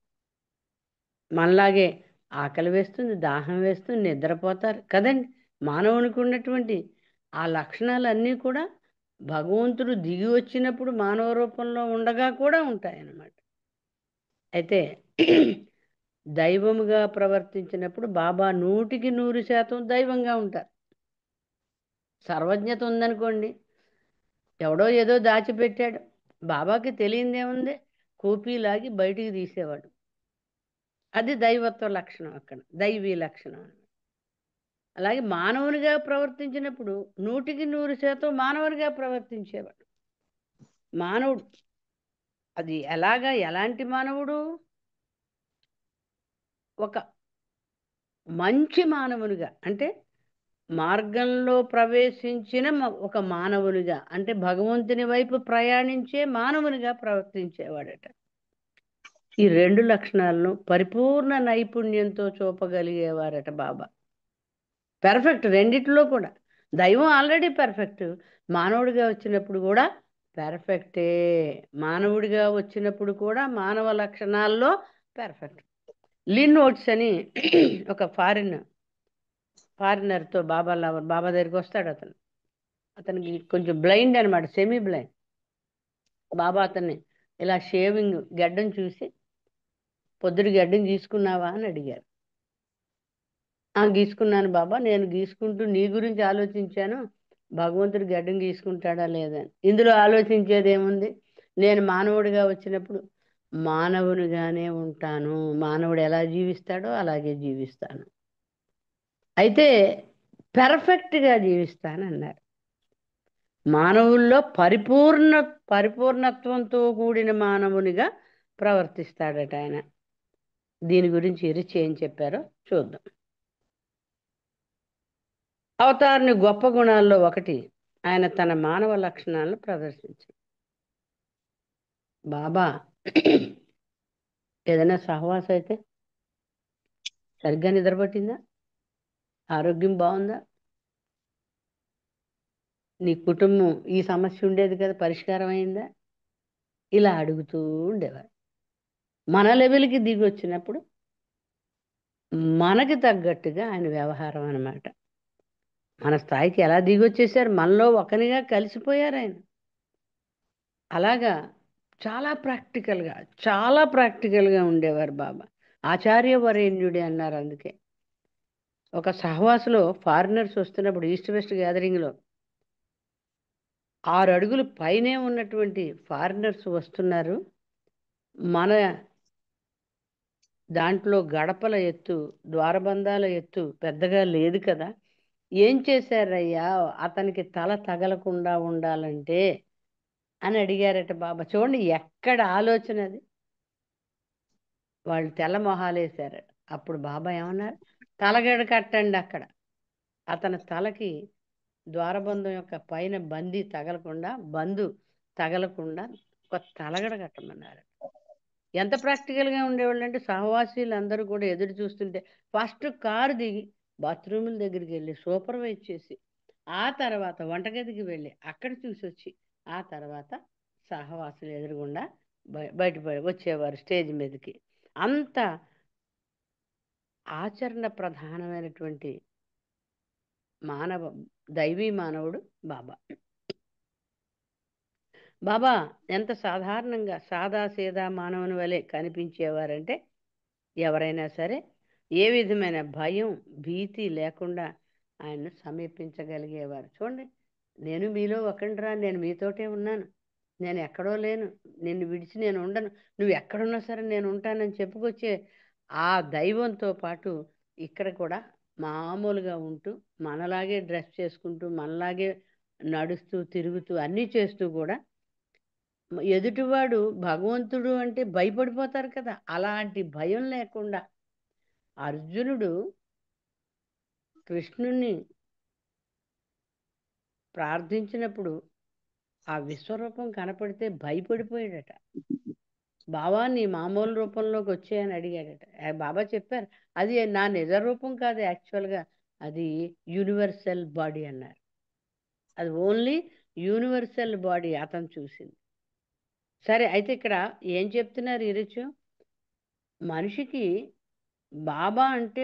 మనలాగే ఆకలి వేస్తుంది, దాహం వేస్తుంది, నిద్రపోతారు కదండి. మానవునికి ఉన్నటువంటి ఆ లక్షణాలన్నీ కూడా భగవంతుడు దిగి వచ్చినప్పుడు మానవ రూపంలో ఉండగా కూడా ఉంటాయన్నమాట. అయితే దైవముగా ప్రవర్తించినప్పుడు బాబా 100% దైవంగా ఉంటారు. సర్వజ్ఞత ఉందనుకోండి, ఎవడో ఏదో దాచిపెట్టాడు, బాబాకి తెలియదేముంది, కూపీలాగి బయటికి తీసేవాడు. అది దైవత్వ లక్షణం, అక్కడ దైవీ లక్షణం. అలాగే మానవునిగా ప్రవర్తించినప్పుడు 100% మానవునిగా ప్రవర్తించేవాడు. మానవుడు అది ఎలాగా, ఎలాంటి మానవుడు? ఒక మంచి మానవునిగా, అంటే మార్గంలో ప్రవేశించిన ఒక మానవునిగా, అంటే భగవంతుని వైపు ప్రయాణించే మానవునిగా ప్రవర్తించేవాడట. ఈ 2 లక్షణాలను పరిపూర్ణ నైపుణ్యంతో చూపగలిగేవారట బాబా. పెర్ఫెక్ట్ రెండిట్లో కూడా. దైవం ఆల్రెడీ పెర్ఫెక్ట్, మానవుడిగా వచ్చినప్పుడు కూడా పెర్ఫెక్టే. మానవుడిగా వచ్చినప్పుడు కూడా మానవ లక్షణాల్లో పెర్ఫెక్ట్. లిన్ ఓట్స్ అని ఒక ఫారినర్తో బాబా దగ్గరికి వస్తాడు. అతనికి కొంచెం బ్లైండ్ అనమాట, సెమీ బ్లైండ్. బాబా అతన్ని ఇలా షేవింగ్ గడ్డం చూసి, పొద్దుడు గడ్డం గీసుకున్నావా అని అడిగారు. గీసుకున్నాను బాబా, నేను గీసుకుంటూ నీ గురించి ఆలోచించాను, భగవంతుడు గడ్డం గీసుకుంటాడా లేదని. ఇందులో ఆలోచించేది ఏముంది? నేను మానవుడిగా వచ్చినప్పుడు మానవునిగానే ఉంటాను, మానవుడు ఎలా జీవిస్తాడో అలాగే జీవిస్తాను, అయితే పెర్ఫెక్ట్గా జీవిస్తానన్నారు. మానవుల్లో పరిపూర్ణత్వంతో కూడిన మానవునిగా ప్రవర్తిస్తాడట ఆయన. దీని గురించి రిచ్ ఏం చెప్పారో చూద్దాం. అవతారుని గొప్ప గుణాల్లో ఒకటి, ఆయన తన మానవ లక్షణాలను ప్రదర్శించారు. బాబా ఏదైనా సహవాసం అయితే సరిగ్గా నిద్రపట్టిందా? ఆరోగ్యం బాగుందా? నీ కుటుంబం ఈ సమస్య ఉండేది కదా, పరిష్కారం అయిందా? ఇలా అడుగుతూ ఉండేవారు. మన లెవెల్కి దిగి వచ్చినప్పుడు మనకి తగ్గట్టుగా ఆయన వ్యవహారం అన్నమాట. మన స్థాయికి ఎలా దిగి వచ్చేసారు, మనలో ఒకనిగా కలిసిపోయారు ఆయన. అలాగా చాలా ప్రాక్టికల్గా ఉండేవారు బాబా. ఆచార్య వరేణ్యుడే అన్నారు. అందుకే ఒక సహవాసులో ఫారినర్స్ వస్తున్నప్పుడు ఈస్ట్ వెస్ట్ గ్యాదరింగ్లో 6 అడుగులు పైనే ఉన్నటువంటి ఫారినర్స్ వస్తున్నారు. మన దాంట్లో గడపల ఎత్తు, ద్వారబంధాల ఎత్తు పెద్దగా లేదు కదా, ఏం చేశారయ్యా అతనికి తల తగలకుండా ఉండాలంటే అని అడిగారట బాబా. చూడండి ఎక్కడ ఆలోచన అది. వాళ్ళు తెల్ల మొహాలేశారు. అప్పుడు బాబా ఏమన్నారు? తలగడ కట్టండి అక్కడ. అతని తలకి ద్వారబంధం యొక్క పైన బందు తగలకుండా ఒక తలగడ కట్టమన్నారు. ఎంత ప్రాక్టికల్గా ఉండేవాళ్ళు అంటే, సహవాసీలు అందరూ కూడా ఎదురు చూస్తుంటే ఫస్ట్ కారు దిగి బాత్రూముల దగ్గరికి వెళ్ళి సూపర్వైజ్ చేసి, ఆ తర్వాత వంటగదికి వెళ్ళి అక్కడ చూసి వచ్చి, ఆ తర్వాత సహవాసులు ఎదురుగుండా బయట వచ్చేవారు స్టేజ్ మీదకి. అంత ఆచరణ ప్రధానమైనటువంటి దైవీ మానవుడు బాబా. బాబా ఎంత సాధారణంగా సాదాసీదా మానవుని వలె కనిపించేవారంటే, ఎవరైనా సరే ఏ విధమైన భయం భీతి లేకుండా ఆయన్ను సమీపించగలిగేవారు. చూడండి, నేను మీలో ఒకరిరా, నేను మీతోటే ఉన్నాను, నేను ఎక్కడో లేను, నిన్ను విడిచి నేను ఉండను, నువ్వు ఎక్కడున్నా సరే నేను ఉంటానని చెప్పుకొచ్చే ఆ దైవంతో పాటు ఇక్కడ కూడా మామూలుగా ఉంటూ, మనలాగే డ్రెస్ చేసుకుంటూ, మనలాగే నడుస్తూ తిరుగుతూ అన్నీ చేస్తూ కూడా ఎదుటివాడు భగవంతుడు అంటే భయపడిపోతారు కదా, అలాంటి భయం లేకుండా అర్జునుడు కృష్ణుణ్ణి ప్రార్థించినప్పుడు ఆ విశ్వరూపం కనపడితే భయపడిపోయాడట. బాబా నీ మామూలు రూపంలోకి వచ్చాయని అడిగాడట. బాబా చెప్పారు, అది నా నిజ రూపం కాదు, యాక్చువల్గా అది యూనివర్సల్ బాడీ అన్నారు. అది ఓన్లీ యూనివర్సల్ బాడీ అతను చూసింది. సరే, అయితే ఇక్కడ ఏం చెప్తున్నారు ఈరోజు? మనిషికి బాబా అంటే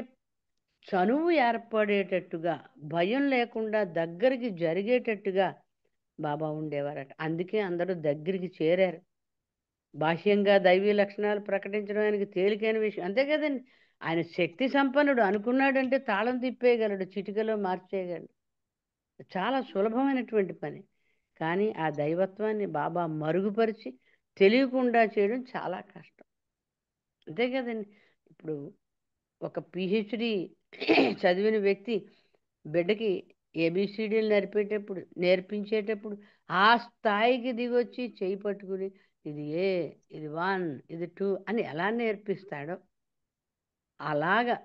చనువు ఏర్పడేటట్టుగా, భయం లేకుండా దగ్గరికి జరిగేటట్టుగా బాబా ఉండేవారట. అందుకే అందరూ దగ్గరికి చేరారు. బాహ్యంగా దైవీ లక్షణాలు ప్రకటించడం ఆయనకి తేలికైన విషయం, అంతే కదండి. ఆయన శక్తి సంపన్నుడు, అనుకున్నాడంటే తాళం తిప్పేయగలడు, చిటికలో మార్చేయగలడు. చాలా సులభమైనటువంటి పని. కానీ ఆ దైవత్వాన్ని బాబా మరుగుపరిచి తెలియకుండా చేయడం చాలా కష్టం, అంతే కదండి. ఇప్పుడు ఒక పిహెచ్డి చదివిన వ్యక్తి బిడ్డకి ఏబిసిడీలు నేర్పించేటప్పుడు ఆ స్థాయికి దిగొచ్చి చేయి పట్టుకుని ఇది ఏ, ఇది 1, ఇది 2 అని ఎలా నేర్పిస్తాడో అలాగా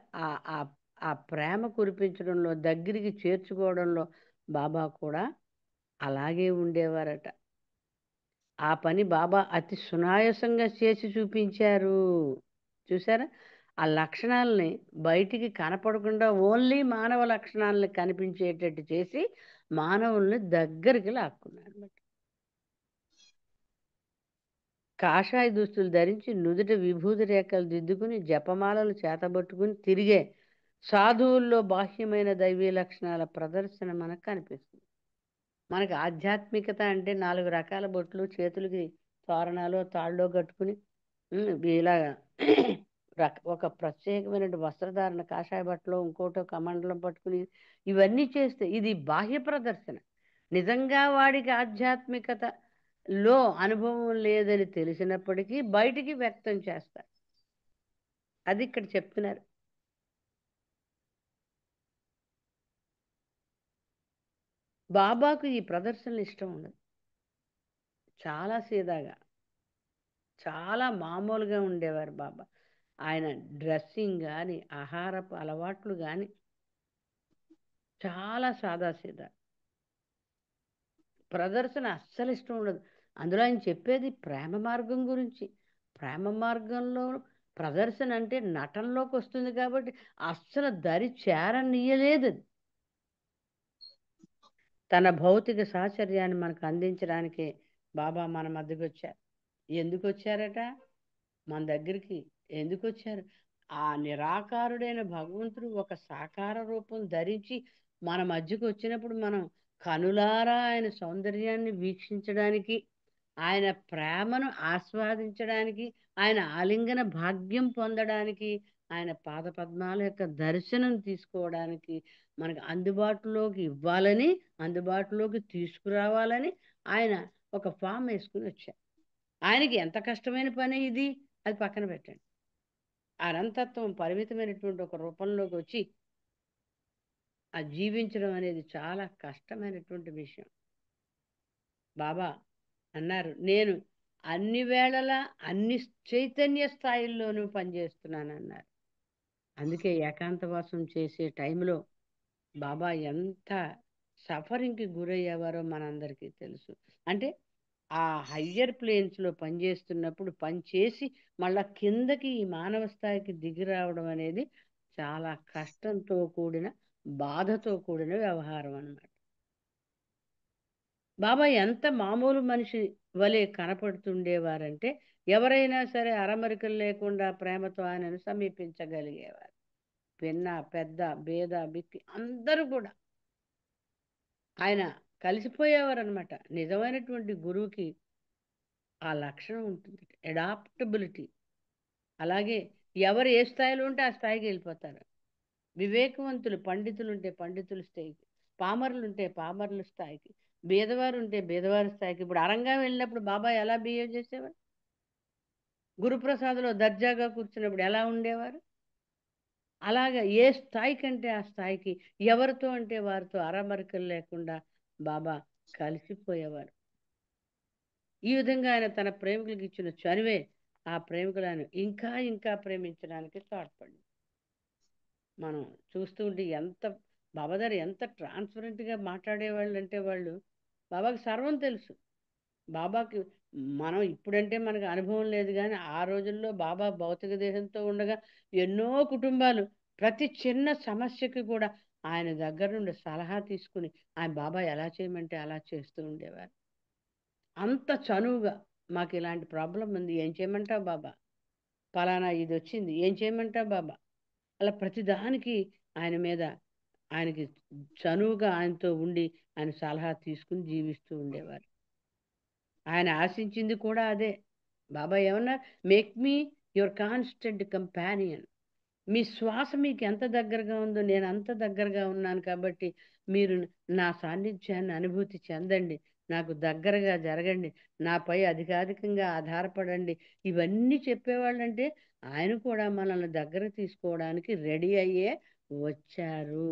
ఆ ప్రేమ కురిపించడంలో, దగ్గరికి చేర్చుకోవడంలో బాబా కూడా అలాగే ఉండేవారట. ఆ పని బాబా అతి సునాయాసంగా చేసి చూపించారు. చూసారా? ఆ లక్షణాలని బయటికి కనపడకుండా ఓన్లీ మానవ లక్షణాలని కనిపించేటట్టు చేసి మానవుల్ని దగ్గరికి లాక్కున్నాడు అన్నమాట. కాషాయ దుస్తులు ధరించి నుదుట విభూతి రేఖలు దిద్దుకుని జపమాలలు చేతబట్టుకుని తిరిగే సాధువుల్లో బాహ్యమైన దైవీ లక్షణాల ప్రదర్శన మనకు కనిపిస్తుంది. మనకి ఆధ్యాత్మికత అంటే 4 రకాల బొట్లు, చేతులకి తోరణాలు తాళ్ళలో కట్టుకుని ఇలా ఒక ప్రత్యేకమైన వస్త్రధారణ, కాషాయ బట్టలో ఇంకోటో కమండలం పట్టుకుని ఇవన్నీ చేస్తే ఇది బాహ్య ప్రదర్శన. నిజంగా వాడికి ఆధ్యాత్మికతలో అనుభవం లేదని తెలిసినప్పటికీ బయటికి వ్యక్తం చేస్తారు. అది ఇక్కడ చెప్తున్నారు. బాబాకు ఈ ప్రదర్శనలు ఇష్టం ఉండదు. చాలా సీదాగా, చాలా మామూలుగా ఉండేవారు బాబా. ఆయన డ్రెస్సింగ్ కానీ, ఆహారపు అలవాట్లు కానీ చాలా సాదాసీదా. ప్రదర్శన అస్సలు ఇష్టం ఉండదు. అందులో ఆయన చెప్పేది ప్రేమ మార్గం గురించి. ప్రేమ మార్గంలో ప్రదర్శన అంటే నటనలోకి వస్తుంది కాబట్టి అస్సలు దరి చేరనీయలేదు. తన భౌతిక సాహచర్యాన్ని మనకు అందించడానికి బాబా మన మధ్యకి వచ్చారు. ఎందుకు వచ్చారట? మన దగ్గరికి ఎందుకు వచ్చారు? ఆ నిరాకారుడైన భగవంతుడు ఒక సాకార రూపం ధరించి మన మధ్యకు వచ్చినప్పుడు మనం కనులారా ఆయన సౌందర్యాన్ని వీక్షించడానికి, ఆయన ప్రేమను ఆస్వాదించడానికి, ఆయన ఆలింగన భాగ్యం పొందడానికి, ఆయన పాదపద్మాల యొక్క దర్శనం తీసుకోవడానికి మనకు అందుబాటులోకి ఇవ్వాలని, అందుబాటులోకి తీసుకురావాలని ఆయన ఒక ఫామ్ వేసుకుని వచ్చారు. ఆయనకి ఎంత కష్టమైన పని ఇది, అది పక్కన పెట్టండి. అనంతత్వం పరిమితమైనటువంటి ఒక రూపంలోకి వచ్చి ఆ జీవించడం అనేది చాలా కష్టమైనటువంటి విషయం. బాబా అన్నారు, నేను అన్ని వేళలా అన్ని చైతన్య స్థాయిల్లోనూ పనిచేస్తున్నాను అన్నారు. అందుకే ఏకాంతవాసం చేసే టైంలో బాబా ఎంత సఫరింగ్కి గురయ్యేవారో మనందరికీ తెలుసు. అంటే ఆ హయ్యర్ ప్లేన్స్లో పనిచేస్తున్నప్పుడు పనిచేసి మళ్ళా కిందకి ఈ మానవ స్థాయికి దిగి రావడం అనేది చాలా కష్టంతో కూడిన, బాధతో కూడిన వ్యవహారం అన్నమాట. బాబా ఎంత మామూలు మనిషి వలె కనపడుతుండేవారంటే ఎవరైనా సరే అరమరికలు లేకుండా ప్రేమతో ఆయనను సమీపించగలిగేవారు. పిన్న, పెద్ద, భేద, బిక్కి అందరూ కూడా ఆయన కలిసిపోయేవారు అనమాట. నిజమైనటువంటి గురువుకి ఆ లక్షణం ఉంటుంది, అడాప్టబిలిటీ. అలాగే ఎవరు ఏ స్థాయిలో ఉంటే ఆ స్థాయికి వెళ్ళిపోతారు. వివేకవంతులు, పండితులు ఉంటే పండితుల స్థాయికి, పామరులు ఉంటే పామరుల స్థాయికి, బీదవారు ఉంటే బీదవారి స్థాయికి. ఇప్పుడు అరంగా వెళ్ళినప్పుడు బాబా ఎలా బిహేవ్ చేసేవారు? గురుప్రసాద్లో దర్జాగా కూర్చున్నప్పుడు ఎలా ఉండేవారు? అలాగా ఏ స్థాయి కంటే ఆ స్థాయికి, ఎవరితో అంటే వారితో అరమరికలు లేకుండా బాబా కలిసిపోయేవారు. ఈ విధంగా ఆయన తన ప్రేమికులకు ఇచ్చిన చనువే ఆ ప్రేమికులను ఇంకా ఇంకా ప్రేమించడానికి తోడ్పడింది. మనం చూస్తూ ఉంటే ఎంత బాబాగారు ఎంత ట్రాన్స్పరెంట్గా మాట్లాడేవాళ్ళు అంటే వాళ్ళు బాబాకి సర్వం తెలుసు. బాబాకి మనం ఇప్పుడంటే మనకు అనుభవం లేదు, కానీ ఆ రోజుల్లో బాబా భౌతిక దేహంతో ఉండగా ఎన్నో కుటుంబాలు ప్రతి చిన్న సమస్యకి కూడా ఆయన దగ్గర నుండి సలహా తీసుకుని ఆయన బాబా ఎలా చేయమంటే అలా చేస్తూ ఉండేవారు. అంత చనువుగా, మాకు ఇలాంటి ప్రాబ్లం ఉంది, ఏం చేయమంటావు బాబా, పలానా ఇది వచ్చింది, ఏం చేయమంటావు బాబా, అలా ప్రతిదానికి ఆయన మీద ఆయనకి చనువుగా ఆయనతో ఉండి ఆయన సలహా తీసుకుని జీవిస్తూ ఉండేవారు. ఆయన ఆశించింది కూడా అదే. బాబా ఏమన్నారు? Make me your constant companion. మీ శ్వాస మీకు ఎంత దగ్గరగా ఉందో నేను అంత దగ్గరగా ఉన్నాను కాబట్టి మీరు నా సాన్నిధ్యాన్ని అనుభూతి చెందండి, నాకు దగ్గరగా జరగండి, నాపై అధికాధికంగా ఆధారపడండి. ఇవన్నీ చెప్పేవాళ్ళంటే ఆయన కూడా మనల్ని దగ్గరకు తీసుకోవడానికి రెడీ అయ్యే వచ్చారు.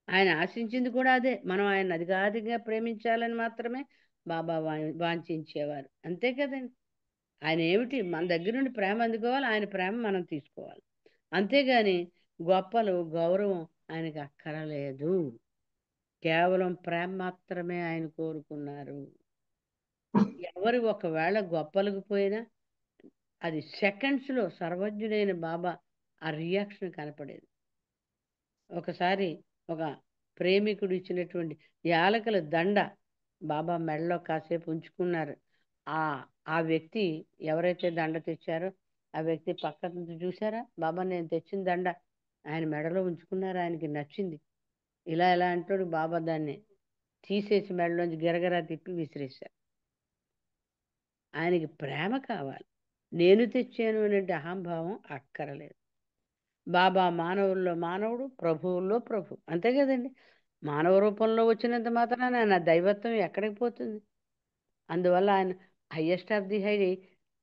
ఆయన ఆశించింది కూడా అదే. మనం ఆయన అధికాధికంగా ప్రేమించాలని మాత్రమే బాబా వాంఛించేవారు. అంతే కదండి. ఆయన ఏమిటి, మన దగ్గర నుండి ప్రేమ అందుకోవాలి, ఆయన ప్రేమ మనం తీసుకోవాలి. అంతేగాని గొప్పలు, గౌరవం ఆయనకి అక్కరలేదు. కేవలం ప్రేమ మాత్రమే ఆయన కోరుకున్నారు. ఎవరు ఒకవేళ గొప్పలకు పోయినా అది సెకండ్స్లో సర్వజ్ఞుడైన బాబా ఆ రియాక్షన్ కనపడేది. ఒకసారి ఒక ప్రేమికుడు ఇచ్చినటువంటి యాలకుల దండ బాబా మెడలో కాసేపు ఉంచుకున్నారు. ఆ ఆ వ్యక్తి ఎవరైతే దండ తెచ్చారో ఆ వ్యక్తి పక్క నుంచి చూసారా, బాబా నేను తెచ్చిన దండ ఆయన మెడలో ఉంచుకున్నారు, ఆయనకి నచ్చింది. ఇలా ఎలా అంటాడు, బాబా దాన్ని తీసేసి మెడలోంచి గిరగిరా తిప్పి విసిరేశారు. ఆయనకి ప్రేమ కావాలి, నేను తెచ్చాను అనే అహంభావం అక్కరలేదు. బాబా మానవుల్లో మానవుడు, ప్రభువుల్లో ప్రభు, అంతే కదండి. మానవ రూపంలో వచ్చినంత మాత్రాన ఆయన దైవత్వం ఎక్కడికి పోతుంది? అందువల్ల ఆయన హయ్యెస్ట్ ఆఫ్ ది హై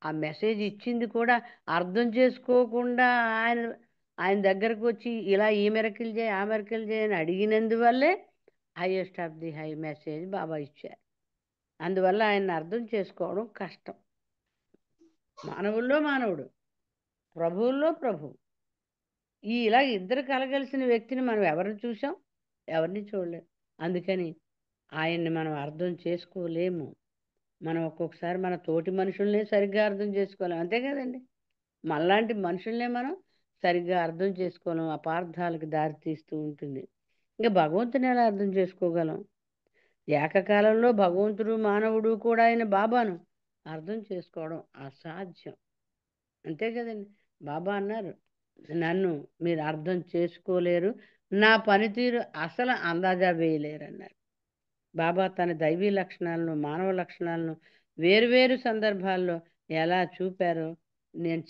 ఆ మెసేజ్ ఇచ్చింది కూడా అర్థం చేసుకోకుండా ఆయన ఆయన దగ్గరకు వచ్చి ఇలా ఈ మెరకిల్ చేయి ఆ మెరకిల్ చేయి అని అడిగినందువల్లే highest of the high message Baba ఇచ్చారు. అందువల్ల ఆయన్ని అర్థం చేసుకోవడం కష్టం. మానవుల్లో మానవుడు, ప్రభువుల్లో ప్రభు, ఇలా ఇద్దరు కలగలిసిన వ్యక్తిని మనం ఎవరిని చూసాం? ఎవరిని చూడలేం. అందుకని ఆయన్ని మనం అర్థం చేసుకోలేము. మనం ఒక్కొక్కసారి మన తోటి మనుషుల్నే సరిగ్గా అర్థం చేసుకోలేం, అంతే కదండి. మనలాంటి మనుషుల్నే మనం సరిగ్గా అర్థం చేసుకోలేం, అపార్థాలకు దారి తీస్తూ ఉంటుంది. ఇంకా భగవంతుని ఎలా అర్థం చేసుకోగలం? ఏకకాలంలో భగవంతుడు మానవుడు కూడా అయిన బాబాను అర్థం చేసుకోవడం అసాధ్యం, అంతే కదండి. బాబా అన్నారు, నన్ను మీరు అర్థం చేసుకోలేరు, నా పనితీరు అసలు అందాజా వేయలేరు అన్నారు. బాబా తన దైవీ లక్షణాలను మానవ లక్షణాలను వేరువేరు సందర్భాల్లో ఎలా చూపారో నేను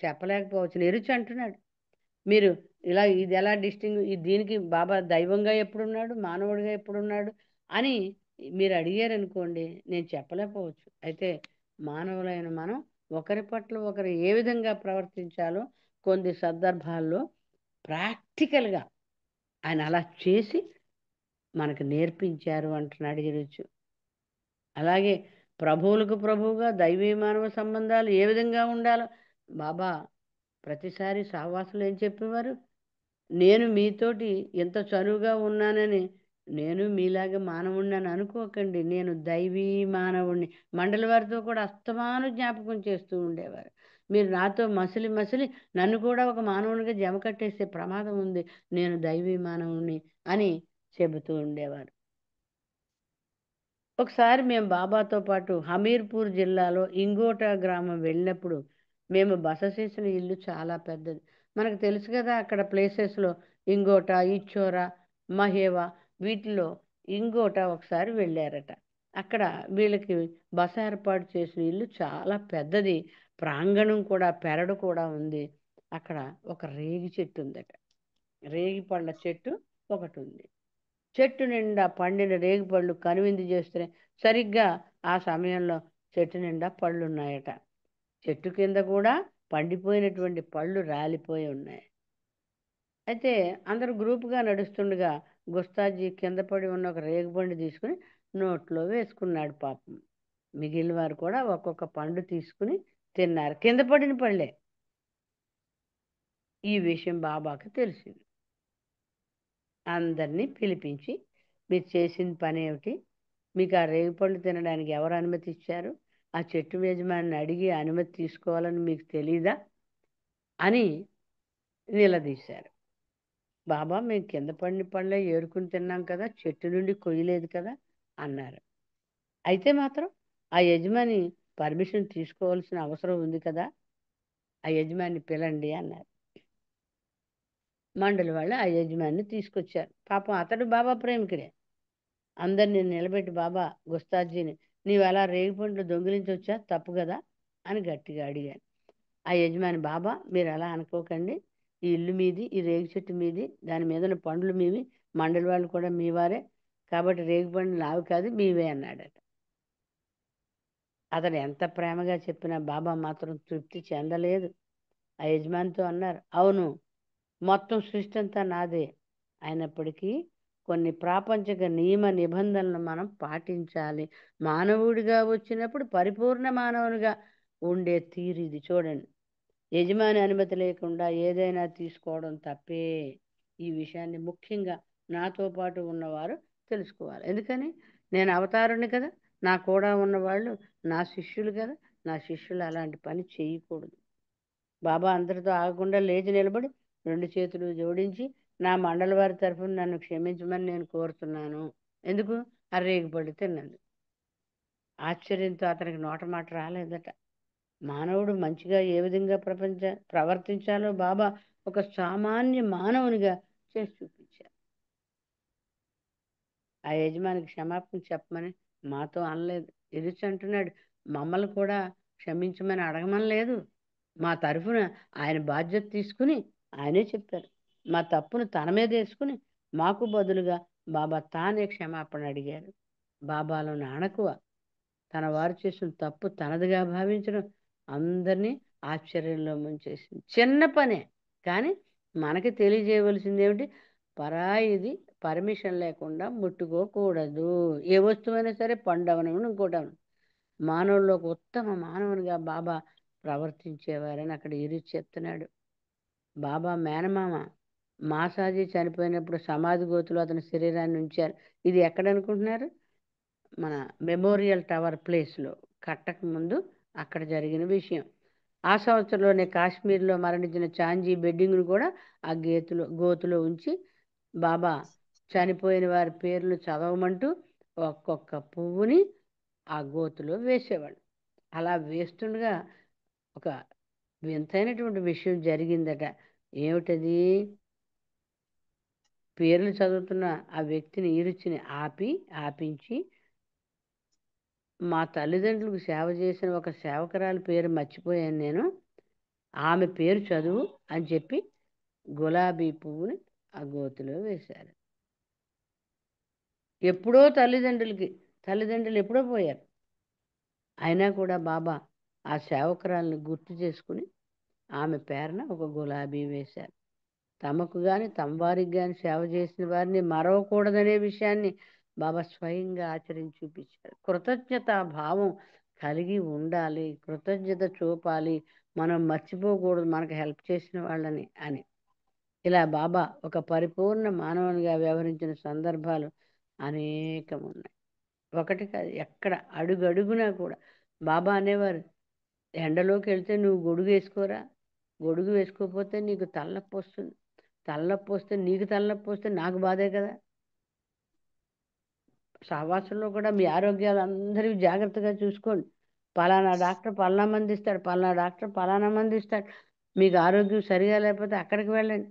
చెప్పలేకపోవచ్చు. ఎరుచి అంటున్నాడు, మీరు ఇలా ఇది ఎలా దీనికి బాబా దైవంగా ఎప్పుడున్నాడు, మానవుడిగా ఎప్పుడున్నాడు అని మీరు అడిగారనుకోండి, నేను చెప్పలేకపోవచ్చు. అయితే మానవులైన మనం ఒకరి పట్ల ఒకరు ఏ విధంగా ప్రవర్తించాలో కొన్ని సందర్భాల్లో ప్రాక్టికల్గా ఆయన అలా చేసి మనకు నేర్పించారు అంటున్నాడు ఈరోజు. అలాగే ప్రభువులకు ప్రభువుగా దైవీ మానవ సంబంధాలు ఏ విధంగా ఉండాలో బాబా ప్రతిసారి సహవాసులు ఏం చెప్పేవారు, నేను మీతోటి ఎంత చనువుగా ఉన్నానని నేను మీలాగా మానవుణ్ణి అని అనుకోకండి, నేను దైవీ మానవుణ్ణి. మండలి వారితో కూడా అస్తమాను జ్ఞాపకం చేస్తూ ఉండేవారు, మీరు నాతో మసిలి మసిలి నన్ను కూడా ఒక మానవునిగా జమ కట్టేసే ప్రమాదం ఉంది, నేను దైవీ మానవుణ్ణి అని చెబుతూ ఉండేవారు. ఒకసారి మేము బాబాతో పాటు హమీర్పూర్ జిల్లాలో ఇంగోట గ్రామం వెళ్ళినప్పుడు మేము బస చేసిన ఇల్లు చాలా పెద్దది. మనకు తెలుసు కదా, అక్కడ ప్లేసెస్లో ఇంగోట, ఇచ్చోరా, మహేవా, వీటిలో ఇంగోట ఒకసారి వెళ్ళారట. అక్కడ వీళ్ళకి బస ఏర్పాటు చేసిన ఇల్లు చాలా పెద్దది, ప్రాంగణం కూడా పెరడు కూడా ఉంది. అక్కడ ఒక రేగి చెట్టు ఉందట, రేగి పళ్ళ చెట్టు ఒకటి ఉంది. చెట్టు నిండా పండిన రేగిపళ్ళు కనువిందు చేస్తే సరిగ్గా ఆ సమయంలో చెట్టు నిండా పళ్ళు ఉన్నాయట. చెట్టు కింద కూడా పండిపోయినటువంటి పళ్ళు రాలిపోయి ఉన్నాయి. అయితే అందరూ గ్రూప్గా నడుస్తుండగా గుస్తాజీ కింద పడి ఉన్న ఒక రేగిపండు తీసుకుని నోట్లో వేసుకున్నాడు పాపం. మిగిలిన వారు కూడా ఒక్కొక్క పండు తీసుకుని తిన్నారు, కింద పడిన పళ్ళే. ఈ విషయం బాబాకు తెలిసింది. అందరినీ పిలిపించి, మీరు చేసిన పని ఏమిటి, మీకు ఆ రేగిపళ్ళు తినడానికి ఎవరు అనుమతి ఇచ్చారు, ఆ చెట్టు యజమానిని అడిగి అనుమతి తీసుకోవాలని మీకు తెలీదా అని నిలదీశారు. బాబా మేము కింద పడిన పళ్ళే ఏరుకుని తిన్నాం కదా, చెట్టు నుండి కొయ్యలేదు కదా అన్నారు. అయితే మాత్రం ఆ యజమాని పర్మిషన్ తీసుకోవాల్సిన అవసరం ఉంది కదా, ఆ యజమాని పిలండి అన్నారు. మండలి వాళ్ళు ఆ యజమాని తీసుకొచ్చారు. పాపం అతడు బాబా ప్రేమికుడే. అందరిని నిలబెట్టి, బాబా గుస్తాజీని నీవు అలా రేగిపండ్లు దొంగిలించొచ్చా, తప్పు కదా అని గట్టిగా అడిగాను. ఆ యజమాని, బాబా మీరు అలా అనుకోకండి, ఈ ఇల్లు మీది, ఈ రేగి చెట్టు మీది, దాని మీద పండ్లు మీవి, మండలి వాళ్ళు కూడా మీ వారే, కాబట్టి రేగి పండ్లు నావి కాదు మీవే అన్నాడట. అతను ఎంత ప్రేమగా చెప్పినా బాబా మాత్రం తృప్తి చెందలేదు. ఆ యజమానితో అన్నారు, అవును మొత్తం సృష్టి అంతా నాదే, అయినప్పటికీ కొన్ని ప్రాపంచిక నియమ నిబంధనలు మనం పాటించాలి. మానవుడిగా వచ్చినప్పుడు పరిపూర్ణ మానవునిగా ఉండే తీరు ఇది. చూడండి, యజమాని అనుమతి లేకుండా ఏదైనా తీసుకోవడం తప్పే. ఈ విషయాన్ని ముఖ్యంగా నాతో పాటు ఉన్నవారు తెలుసుకోవాలి. ఎందుకని, నేను అవతారుని కదా, నా కూడా ఉన్నవాళ్ళు నా శిష్యులు కదా, నా శిష్యులు అలాంటి పని చేయకూడదు. బాబా అందరితో ఆగకుండా లేచి నిలబడి 2 చేతులు జోడించి నా మండలి వారి తరఫున నన్ను క్షమించమని నేను కోరుతున్నాను. ఎందుకు? ఆ రేగుపళ్ళు తిన్నది. ఆశ్చర్యంతో అతనికి నోట మాట రాలేదట. మానవుడు మంచిగా ఏ విధంగా ప్రవర్తించాలో బాబా ఒక సామాన్య మానవునిగా చేసి చూపించారు. ఆ యజమానికి క్షమాపణ చెప్పమని మాతో అనలేదు. ఎదుర్చి అంటున్నాడు, మమ్మల్ని కూడా క్షమించమని అడగమని లేదు. మా తరఫున ఆయన బాధ్యత తీసుకుని ఆయనే చెప్పారు. మా తప్పును తన మీద వేసుకుని మాకు బదులుగా బాబా తానే క్షమాపణ అడిగారు. బాబాలో నాణకువ తన వారు చేసిన తప్పు తనదిగా భావించడం అందరినీ ఆశ్చర్యంలో ముంచేసింది. చిన్న పనే, కానీ మనకి తెలియజేయవలసింది ఏమిటి? పరాయిది పర్మిషన్ లేకుండా ముట్టుకోకూడదు. ఏ వస్తువైనా సరే, పండవనము ఇంకోటవను. మానవుల్లో ఒక ఉత్తమ మానవునిగా బాబా ప్రవర్తించేవారని అక్కడ ఇరుచి చెప్తున్నాడు. బాబా మేనమామ మాసాజీ చనిపోయినప్పుడు సమాధి గోతులో అతని శరీరాన్ని ఉంచారు. ఇది ఎక్కడ అనుకుంటున్నారు? మన మెమోరియల్ టవర్ ప్లేస్లో, కట్టక ముందు అక్కడ జరిగిన విషయం. ఆ సంవత్సరంలోనే కాశ్మీర్లో మరణించిన చాంజీ బెడ్డింగ్ను కూడా ఆ గోతులో ఉంచి బాబా చనిపోయిన వారి పేర్లు చదవమంటూ ఒక్కొక్క పువ్వుని ఆ గోతులో వేసేవాళ్ళు. అలా వేస్తుండగా ఒక వింతైనటువంటి విషయం జరిగిందట. ఏమిటది? పేర్లు చదువుతున్న ఆ వ్యక్తిని ఈరుచిని ఆపించి, మా తల్లిదండ్రులకు సేవ చేసిన ఒక సేవకురాలి పేరు మర్చిపోయాను నేను, ఆమె పేరు చదువు అని చెప్పి గులాబీ పువ్వుని ఆ గోతులో వేశారు. ఎప్పుడో తల్లిదండ్రులు ఎప్పుడో పోయారు. అయినా కూడా బాబా ఆ సేవకురాలను గుర్తు చేసుకుని ఆమె పేరున ఒక గులాబీ వేశారు. తమకు కానీ తమ వారికి కానీ సేవ చేసిన వారిని మరవకూడదనే విషయాన్ని బాబా స్వయంగా ఆచరించి చూపించారు. కృతజ్ఞతా భావం కలిగి ఉండాలి, కృతజ్ఞత చూపాలి, మనం మర్చిపోకూడదు మనకు హెల్ప్ చేసిన వాళ్ళని అని. ఇలా బాబా ఒక పరిపూర్ణ మానవునిగా వ్యవహరించిన సందర్భాలు అనేకం ఉన్నాయి. ఒకటి కాదు, ఎక్కడ అడుగడుగునా కూడా బాబా అనేవారు, ఎండలోకి వెళ్తే నువ్వు గొడుగు వేసుకోరా, గొడుగు వేసుకోకపోతే నీకు తలనొప్పి వస్తుంది, తలనొప్పి వస్తే నీకు తలనొప్పి వస్తే నాకు బాధే కదా. సహవాసంలో కూడా మీ ఆరోగ్యాలు అందరివి జాగ్రత్తగా చూసుకోండి. పలానా డాక్టర్ పలానా మంది ఇస్తాడు, పలానా డాక్టర్ పలానా మంది ఇస్తాడు. మీకు ఆరోగ్యం సరిగా లేకపోతే అక్కడికి వెళ్ళండి.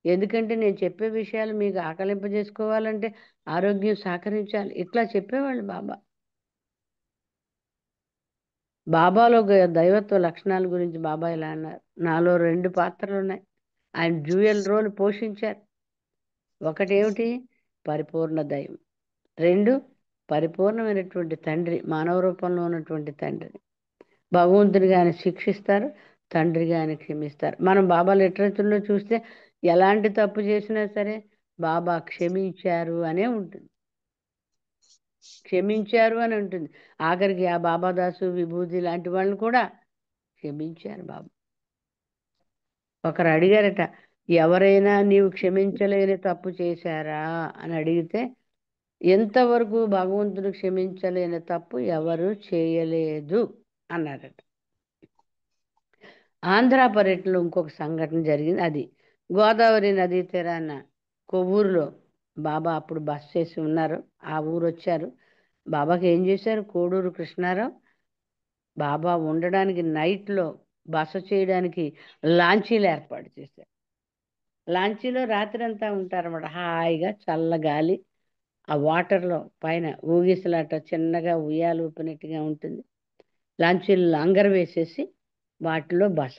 ఎందుకంటే నేను చెప్పే విషయాలు మీకు ఆకలింపజేసుకోవాలంటే ఆరోగ్యం సహకరించాలి. ఇట్లా చెప్పేవాళ్ళు బాబా. బాబాలో దైవత్వ లక్షణాల గురించి బాబా ఇలా అన్నారు, నాలో 2 పాత్రలు ఉన్నాయి. ఆయన డ్యూయల్ రోల్ పోషించారు. ఒకటేమిటి? పరిపూర్ణ దైవం. 2 పరిపూర్ణమైనటువంటి తండ్రి, మానవ రూపంలో ఉన్నటువంటి తండ్రి. భగవంతుడిగా ఆయన శిక్షిస్తారు, తండ్రిగా ఆయన క్షమిస్తారు. మనం బాబా లిటరేచర్లో చూస్తే ఎలాంటి తప్పు చేసినా సరే బాబా క్షమించారు అనే ఉంటుంది, క్షమించారు అని ఉంటుంది. ఆఖరికి ఆ బాబాదాసు విభూతి లాంటి వాళ్ళని కూడా క్షమించారు బాబా. ఒకరు అడిగారట, ఎవరైనా నీవు క్షమించలేని తప్పు చేశారా అని అడిగితే, ఎంతవరకు భగవంతుడు క్షమించలేని తప్పు ఎవరు చేయలేదు అన్నారట. ఆంధ్ర పర్యటనలో ఇంకొక సంఘటన జరిగింది. అది గోదావరి నదీ తీరాన కొవ్వూరులో బాబా అప్పుడు బస్ చేసి ఉన్నారు. ఆ ఊరు వచ్చారు. బాబాకి ఏం చేశారు? కోడూరు కృష్ణారావు బాబా ఉండడానికి నైట్లో బస చేయడానికి లాంచీలు ఏర్పాటు చేశారు. లాంచీలో రాత్రి అంతా ఉంటారన్నమాట. హాయిగా చల్లగాలి, ఆ వాటర్లో పైన ఊగిసలాట, చిన్నగా ఉయ్యాలు ఊపినట్టుగా ఉంటుంది. లాంచీలు లంగర్ వేసేసి వాటిలో బస.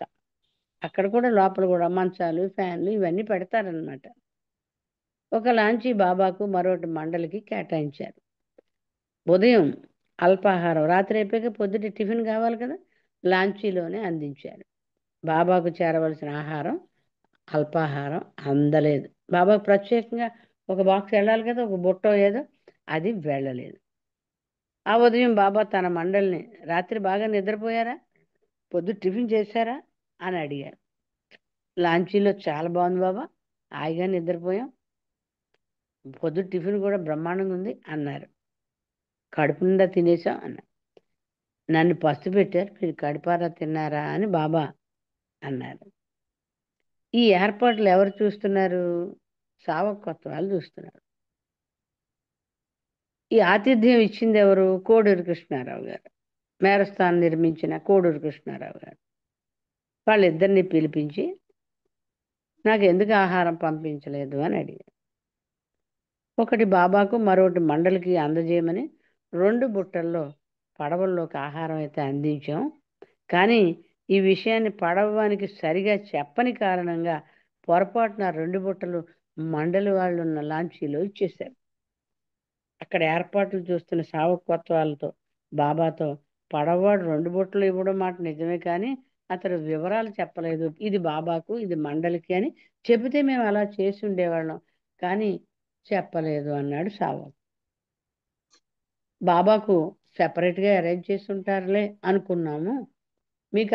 అక్కడ కూడా లోపల కూడా మంచాలు, ఫ్యాన్లు ఇవన్నీ పెడతారనమాట. ఒక లాంచీ బాబాకు, మరొకటి మండలికి కేటాయించారు. ఉదయం అల్పాహారం, రాత్రి అయిపోయాక పొద్దుట టిఫిన్ కావాలి కదా, లాంచీలోనే అందించారు. బాబాకు చేరవలసిన ఆహారం, అల్పాహారం అందలేదు. బాబాకు ప్రత్యేకంగా ఒక బాక్స్ వెళ్ళాలి కదా, ఒక బుట్ట ఏదో, అది వెళ్ళలేదు. ఆ ఉదయం బాబా తన మండలిని, రాత్రి బాగా నిద్రపోయారా, పొద్దు టిఫిన్ చేశారా అని అడిగారు. లాంచీలో చాలా బాగుంది బాబా, హాయిగా నిద్రపోయాం, పొద్దు టిఫిన్ కూడా బ్రహ్మాండంగా ఉంది అన్నారు. కడుపు నిండా తినేసాం అన్నారు. నన్ను పస్తు పెట్టారు, మీరు కడుపారా తిన్నారా అని బాబా అన్నారు. ఈ ఏర్పాట్లు ఎవరు చూస్తున్నారు? సావకత్వాలు చూస్తున్నారు. ఈ ఆతిథ్యం ఇచ్చింది ఎవరు? కోడూరి కృష్ణారావు గారు, మేరస్థానం నిర్మించిన కోడూరి కృష్ణారావు గారు. వాళ్ళిద్దరిని పిలిపించి నాకు ఎందుకు ఆహారం పంపించలేదు అని అడిగారు. ఒకటి బాబాకు, మరొకటి మండలికి అందజేయమని 2 బుట్టల్లో పడవల్లోకి ఆహారం అయితే అందించాం. కానీ ఈ విషయాన్ని పడవానికి సరిగా చెప్పని కారణంగా పొరపాటున 2 బుట్టలు మండలి వాళ్ళు ఉన్న లాంచీలో ఇచ్చేశారు. అక్కడ ఏర్పాట్లు చూస్తున్న సావకత్వాలతో బాబాతో పడవవాడు 2 బుట్టలు ఇవ్వడం మాట నిజమే, కానీ అతడు వివరాలు చెప్పలేదు. ఇది బాబాకు, ఇది మండలికి అని చెబితే మేము అలా చేసి ఉండేవాళ్ళం, కానీ చెప్పలేదు అన్నాడు సావక్. బాబాకు సెపరేట్గా అరేంజ్ చేసి ఉంటారులే అనుకున్నాము, మీకు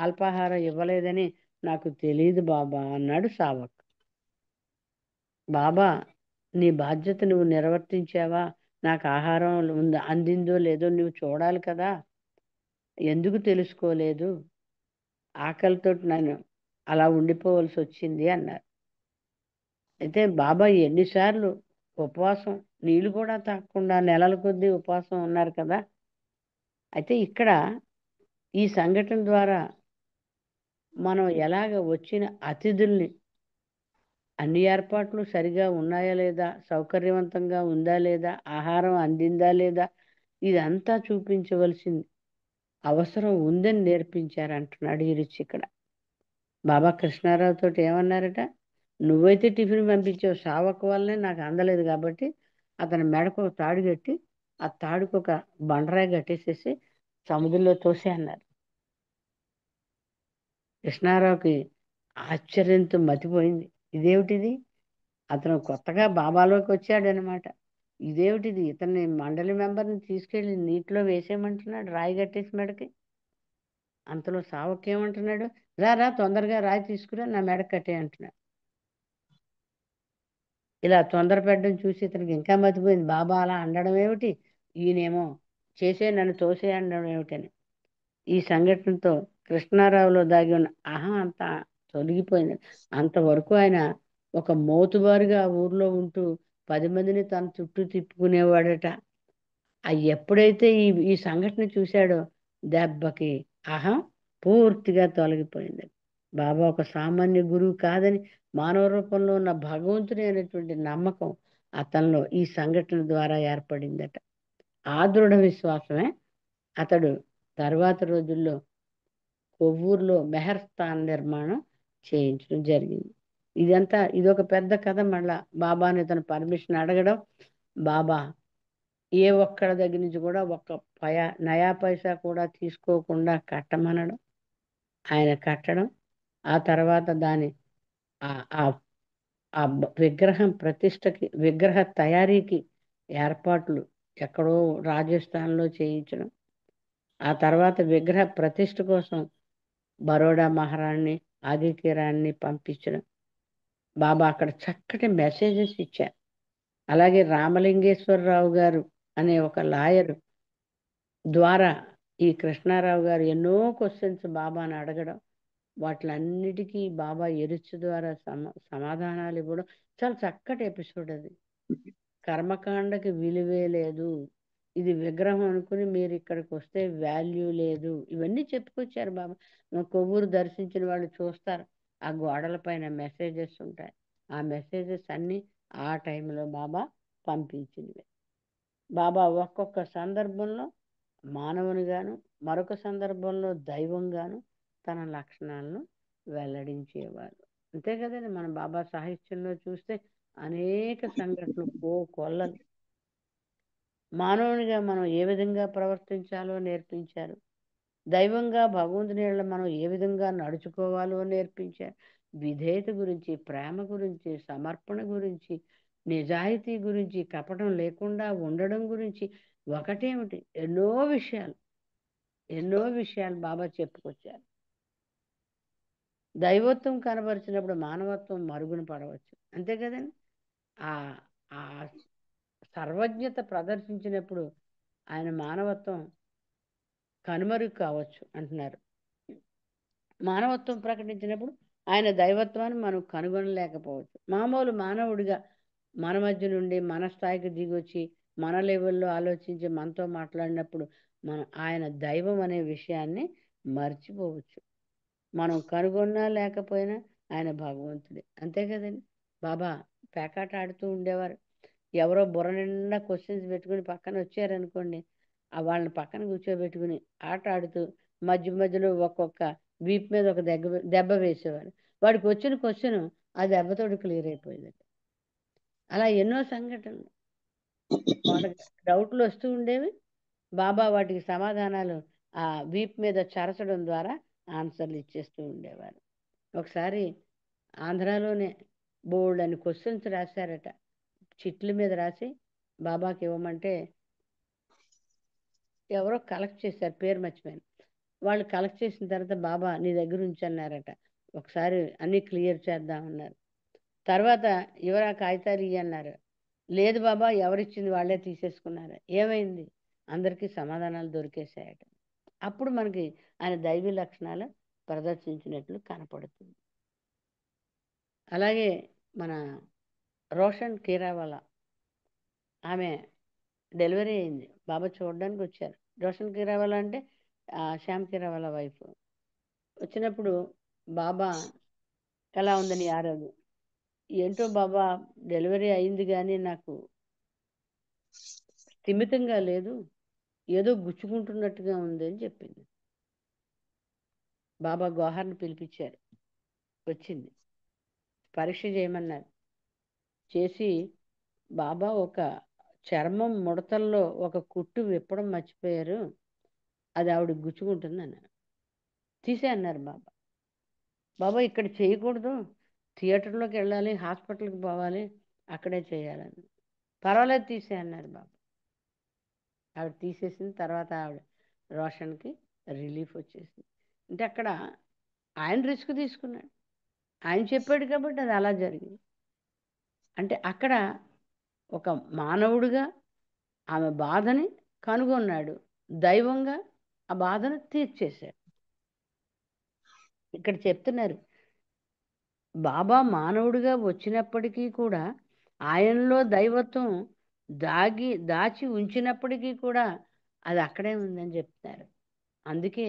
అల్పాహారం ఇవ్వలేదని నాకు తెలియదు బాబా అన్నాడు సావక్. బాబా, నీ బాధ్యత నువ్వు నిర్వర్తించావా? నాకు ఆహారం అందిందో లేదో నువ్వు చూడాలి కదా, ఎందుకు తెలుసుకోలేదు? ఆకలితో నేను అలా ఉండిపోవలసి వచ్చింది అన్నారు. అయితే బాబా ఎన్నిసార్లు ఉపవాసం, నీళ్ళు కూడా తాగకుండా నెలల కొద్దీ ఉపవాసం ఉన్నారు కదా. అయితే ఇక్కడ ఈ సంఘటన ద్వారా మనం ఎలాగ వచ్చిన అతిథుల్ని, అన్ని ఏర్పాట్లు సరిగా ఉన్నాయా లేదా, సౌకర్యవంతంగా ఉందా లేదా, ఆహారం అందిందా లేదా, ఇదంతా చూపించవలసింది అవసరం ఉందని నేర్పించారంటున్నాడు ఈ రుచి. ఇక్కడ బాబా కృష్ణారావు తోటి ఏమన్నారట, నువ్వైతే టిఫిన్ పంపించావు, సావక్ వల్లనే నాకు అందలేదు కాబట్టి అతని మెడకు ఒక తాడు కట్టి ఆ తాడుకు ఒక బండరాయి కట్టేసేసి సముద్రంలో తోసే అన్నారు. కృష్ణారావుకి ఆశ్చర్యంతో మతిపోయింది. ఇదేమిటిది? అతను కొత్తగా బాబాలోకి వచ్చాడనమాట. ఇదేమిటిది? ఇతన్ని మండలి మెంబర్ని తీసుకెళ్ళి నీటిలో వేసేయమంటున్నాడు, రాయి కట్టేసి మెడకి. అంతలో సావక్ ఏమంటున్నాడు, రా తొందరగా రాయి తీసుకురా, నా మెడ కట్టే అంటున్నాడు. ఇలా తొందర పెట్టడం చూసి ఇతనికి ఇంకా మతిపోయింది. బాబా అలా అనడం ఏమిటి, ఈయనేమో నన్ను తోసే అనడం ఏమిటని. ఈ సంఘటనతో కృష్ణారావులో దాగి ఉన్న అహం అంతా తొలగిపోయింది. అంతవరకు ఆయన ఒక మోతుబారుగా ఊర్లో ఉంటూ 10 మందిని తన చుట్టూ తిప్పుకునేవాడట. ఎప్పుడైతే ఈ సంఘటన చూశాడో దెబ్బకి అహం పూర్తిగా తొలగిపోయింది. బాబా ఒక సామాన్య గురువు కాదని, మానవ రూపంలో ఉన్న భగవంతుని అనేటువంటి నమ్మకం అతనిలో ఈ సంఘటన ద్వారా ఏర్పడిందట. ఆ దృఢ విశ్వాసమే అతడు తర్వాత రోజుల్లో కొవ్వూరులో మెహర్ స్థాన్ నిర్మాణం చేయించడం జరిగింది. ఇదొక పెద్ద కథ. మళ్ళా బాబాని తన పర్మిషన్ అడగడం, బాబా ఏ ఒక్కడి దగ్గర నుంచి కూడా ఒక్క నయా పైసా కూడా తీసుకోకుండా కట్టమనడం, ఆయన కట్టడం, ఆ తర్వాత దాని ఆ విగ్రహం ప్రతిష్టకి, విగ్రహ తయారీకి ఏర్పాట్లు ఎక్కడో రాజస్థాన్లో చేయించడం, ఆ తర్వాత విగ్రహ ప్రతిష్ఠ కోసం బరోడా మహారాణి ఆదిత్యరాన్ని పంపించడం. బాబా అక్కడ చక్కటి మెసేజెస్ ఇచ్చారు. అలాగే రామలింగేశ్వరరావు గారు అనే ఒక లాయరు ద్వారా ఈ కృష్ణారావు గారు ఎన్నో క్వశ్చన్స్ బాబాని అడగడం, వాటిలన్నిటికీ బాబా ఎరుచు ద్వారా సమాధానాలు ఇవ్వడం. చాలా చక్కటి ఎపిసోడ్ అది. కర్మకాండకి విలువే లేదు, ఇది విగ్రహం అనుకుని మీరు ఇక్కడికి వస్తే వాల్యూ లేదు, ఇవన్నీ చెప్పుకొచ్చారు బాబా. కొవ్వూరు దర్శించిన వాళ్ళు చూస్తారు, ఆ గోడల పైన మెసేజెస్ ఉంటాయి. ఆ మెసేజెస్ అన్నీ ఆ టైంలో బాబా పంపించినవి. బాబా ఒక్కొక్క సందర్భంలో మానవునిగాను, మరొక సందర్భంలో దైవంగాను తన లక్షణాలను వెల్లడించేవారు. అంతే కదండి, మన బాబా సాహిత్యంలో చూస్తే అనేక సంఘటనలు కొల్లలు మానవునిగా మనం ఏ విధంగా ప్రవర్తించాలో నేర్పించారు. దైవంగా భగవంతుని మనం ఏ విధంగా నడుచుకోవాలో నేర్పించారు. విధేయత గురించి, ప్రేమ గురించి, సమర్పణ గురించి, నిజాయితీ గురించి, కపటం లేకుండా ఉండడం గురించి, ఒకటేమిటి ఎన్నో విషయాలు బాబా చెప్పుకొచ్చారు. దైవత్వం కనబరిచినప్పుడు మానవత్వం మరుగున పడవచ్చు, అంతే కదండి. ఆ సర్వజ్ఞత ప్రదర్శించినప్పుడు ఆయన మానవత్వం కనుమరుగు కావచ్చు అంటున్నారు. మానవత్వం ప్రకటించినప్పుడు ఆయన దైవత్వాన్ని మనం కనుగొనలేకపోవచ్చు. మామూలు మానవుడిగా మన మధ్య నుండి మన స్థాయికి దిగొచ్చి మన లెవెల్లో ఆలోచించి మనతో మాట్లాడినప్పుడు మనం ఆయన దైవం అనే విషయాన్ని మర్చిపోవచ్చు. మనం కనుగొన్నా లేకపోయినా ఆయన భగవంతుడే, అంతే కదండి. బాబా పేకాట ఆడుతూ ఉండేవారు. ఎవరో బుర్ర నిండా క్వశ్చన్స్ పెట్టుకుని పక్కన వచ్చారనుకోండి, వాళ్ళని పక్కన కూర్చోబెట్టుకుని ఆట ఆడుతూ మధ్య మధ్యలో ఒక్కొక్క వీపు మీద ఒక దెబ్బ వేసేవారు. వాడికి వచ్చిన క్వశ్చన్ ఆ దెబ్బతోటి క్లియర్ అయిపోయింది. అలా ఎన్నో సంఘటనలు వాళ్ళకి డౌట్లు వస్తూ ఉండేవి. బాబా వాటికి సమాధానాలు ఆ వీప్ మీద చరచడం ద్వారా ఆన్సర్లు ఇచ్చేస్తూ ఉండేవారు. ఒకసారి ఆంధ్రాలోనే బోల్డ్ అని క్వశ్చన్స్ రాశారట, చిట్ల మీద రాసి బాబాకి ఇవ్వమంటే ఎవరో కలెక్ట్ చేశారు, పేరు మర్చిపోయాను. వాళ్ళు కలెక్ట్ చేసిన తర్వాత బాబా నీ దగ్గర ఉంచన్నారట, ఒకసారి అన్నీ క్లియర్ చేద్దామన్నారు. తర్వాత ఎవరు ఆ కాగితాలు ఇయ్యన్నారు. లేదు బాబా, ఎవరిచ్చింది వాళ్ళే తీసేసుకున్నారు. ఏమైంది? అందరికీ సమాధానాలు దొరికేశాయట. అప్పుడు మనకి ఆయన దైవీ లక్షణాలు ప్రదర్శించినట్లు కనపడుతుంది. అలాగే మన రోషన్ కీరావాలా, ఆమె డెలివరీ అయింది. బాబా చూడడానికి వచ్చారు. రోషన్ కీరావాలా అంటే శ్యామ్ కీరావాలా వైఫ్. వచ్చినప్పుడు బాబా ఎలా ఉందని ఆరోగ్యం, ఏంటో బాబా డెలివరీ అయింది కానీ నాకు స్థిమితంగా లేదు, ఏదో గుచ్చుకుంటున్నట్టుగా ఉంది అని చెప్పింది. బాబా గోహర్ని పిలిపించారు. వచ్చింది, పరీక్ష చేయమన్నారు. చేసి బాబా ఒక చర్మం ముడతల్లో ఒక కుట్టు విప్పడం మర్చిపోయారు, అది ఆవిడ గుచ్చుకుంటుంది అన్నారు. తీసే అన్నారు బాబా. బాబా ఇక్కడ చేయకూడదు, థియేటర్లోకి వెళ్ళాలి, హాస్పిటల్కి పోవాలి, అక్కడే చేయాలని. పర్వాలేదు తీసే అన్నారు బాబా. ఆవిడ తీసేసిన తర్వాత ఆవిడ రోషన్కి రిలీఫ్ వచ్చేసింది. అంటే అక్కడ ఆయన రిస్క్ తీసుకున్నాడు, ఆయన చెప్పాడు కాబట్టి అది అలా జరిగింది. అంటే అక్కడ ఒక మానవుడిగా ఆమె బాధని కనుగొన్నాడు, దైవంగా ఆ బాధను తీర్చేశాడు. ఇక్కడ చెప్తున్నారు బాబా మానవుడిగా వచ్చినప్పటికీ కూడా ఆయనలో దైవత్వం దాచి ఉంచినప్పటికీ కూడా అది అక్కడే ఉందని చెప్తున్నారు. అందుకే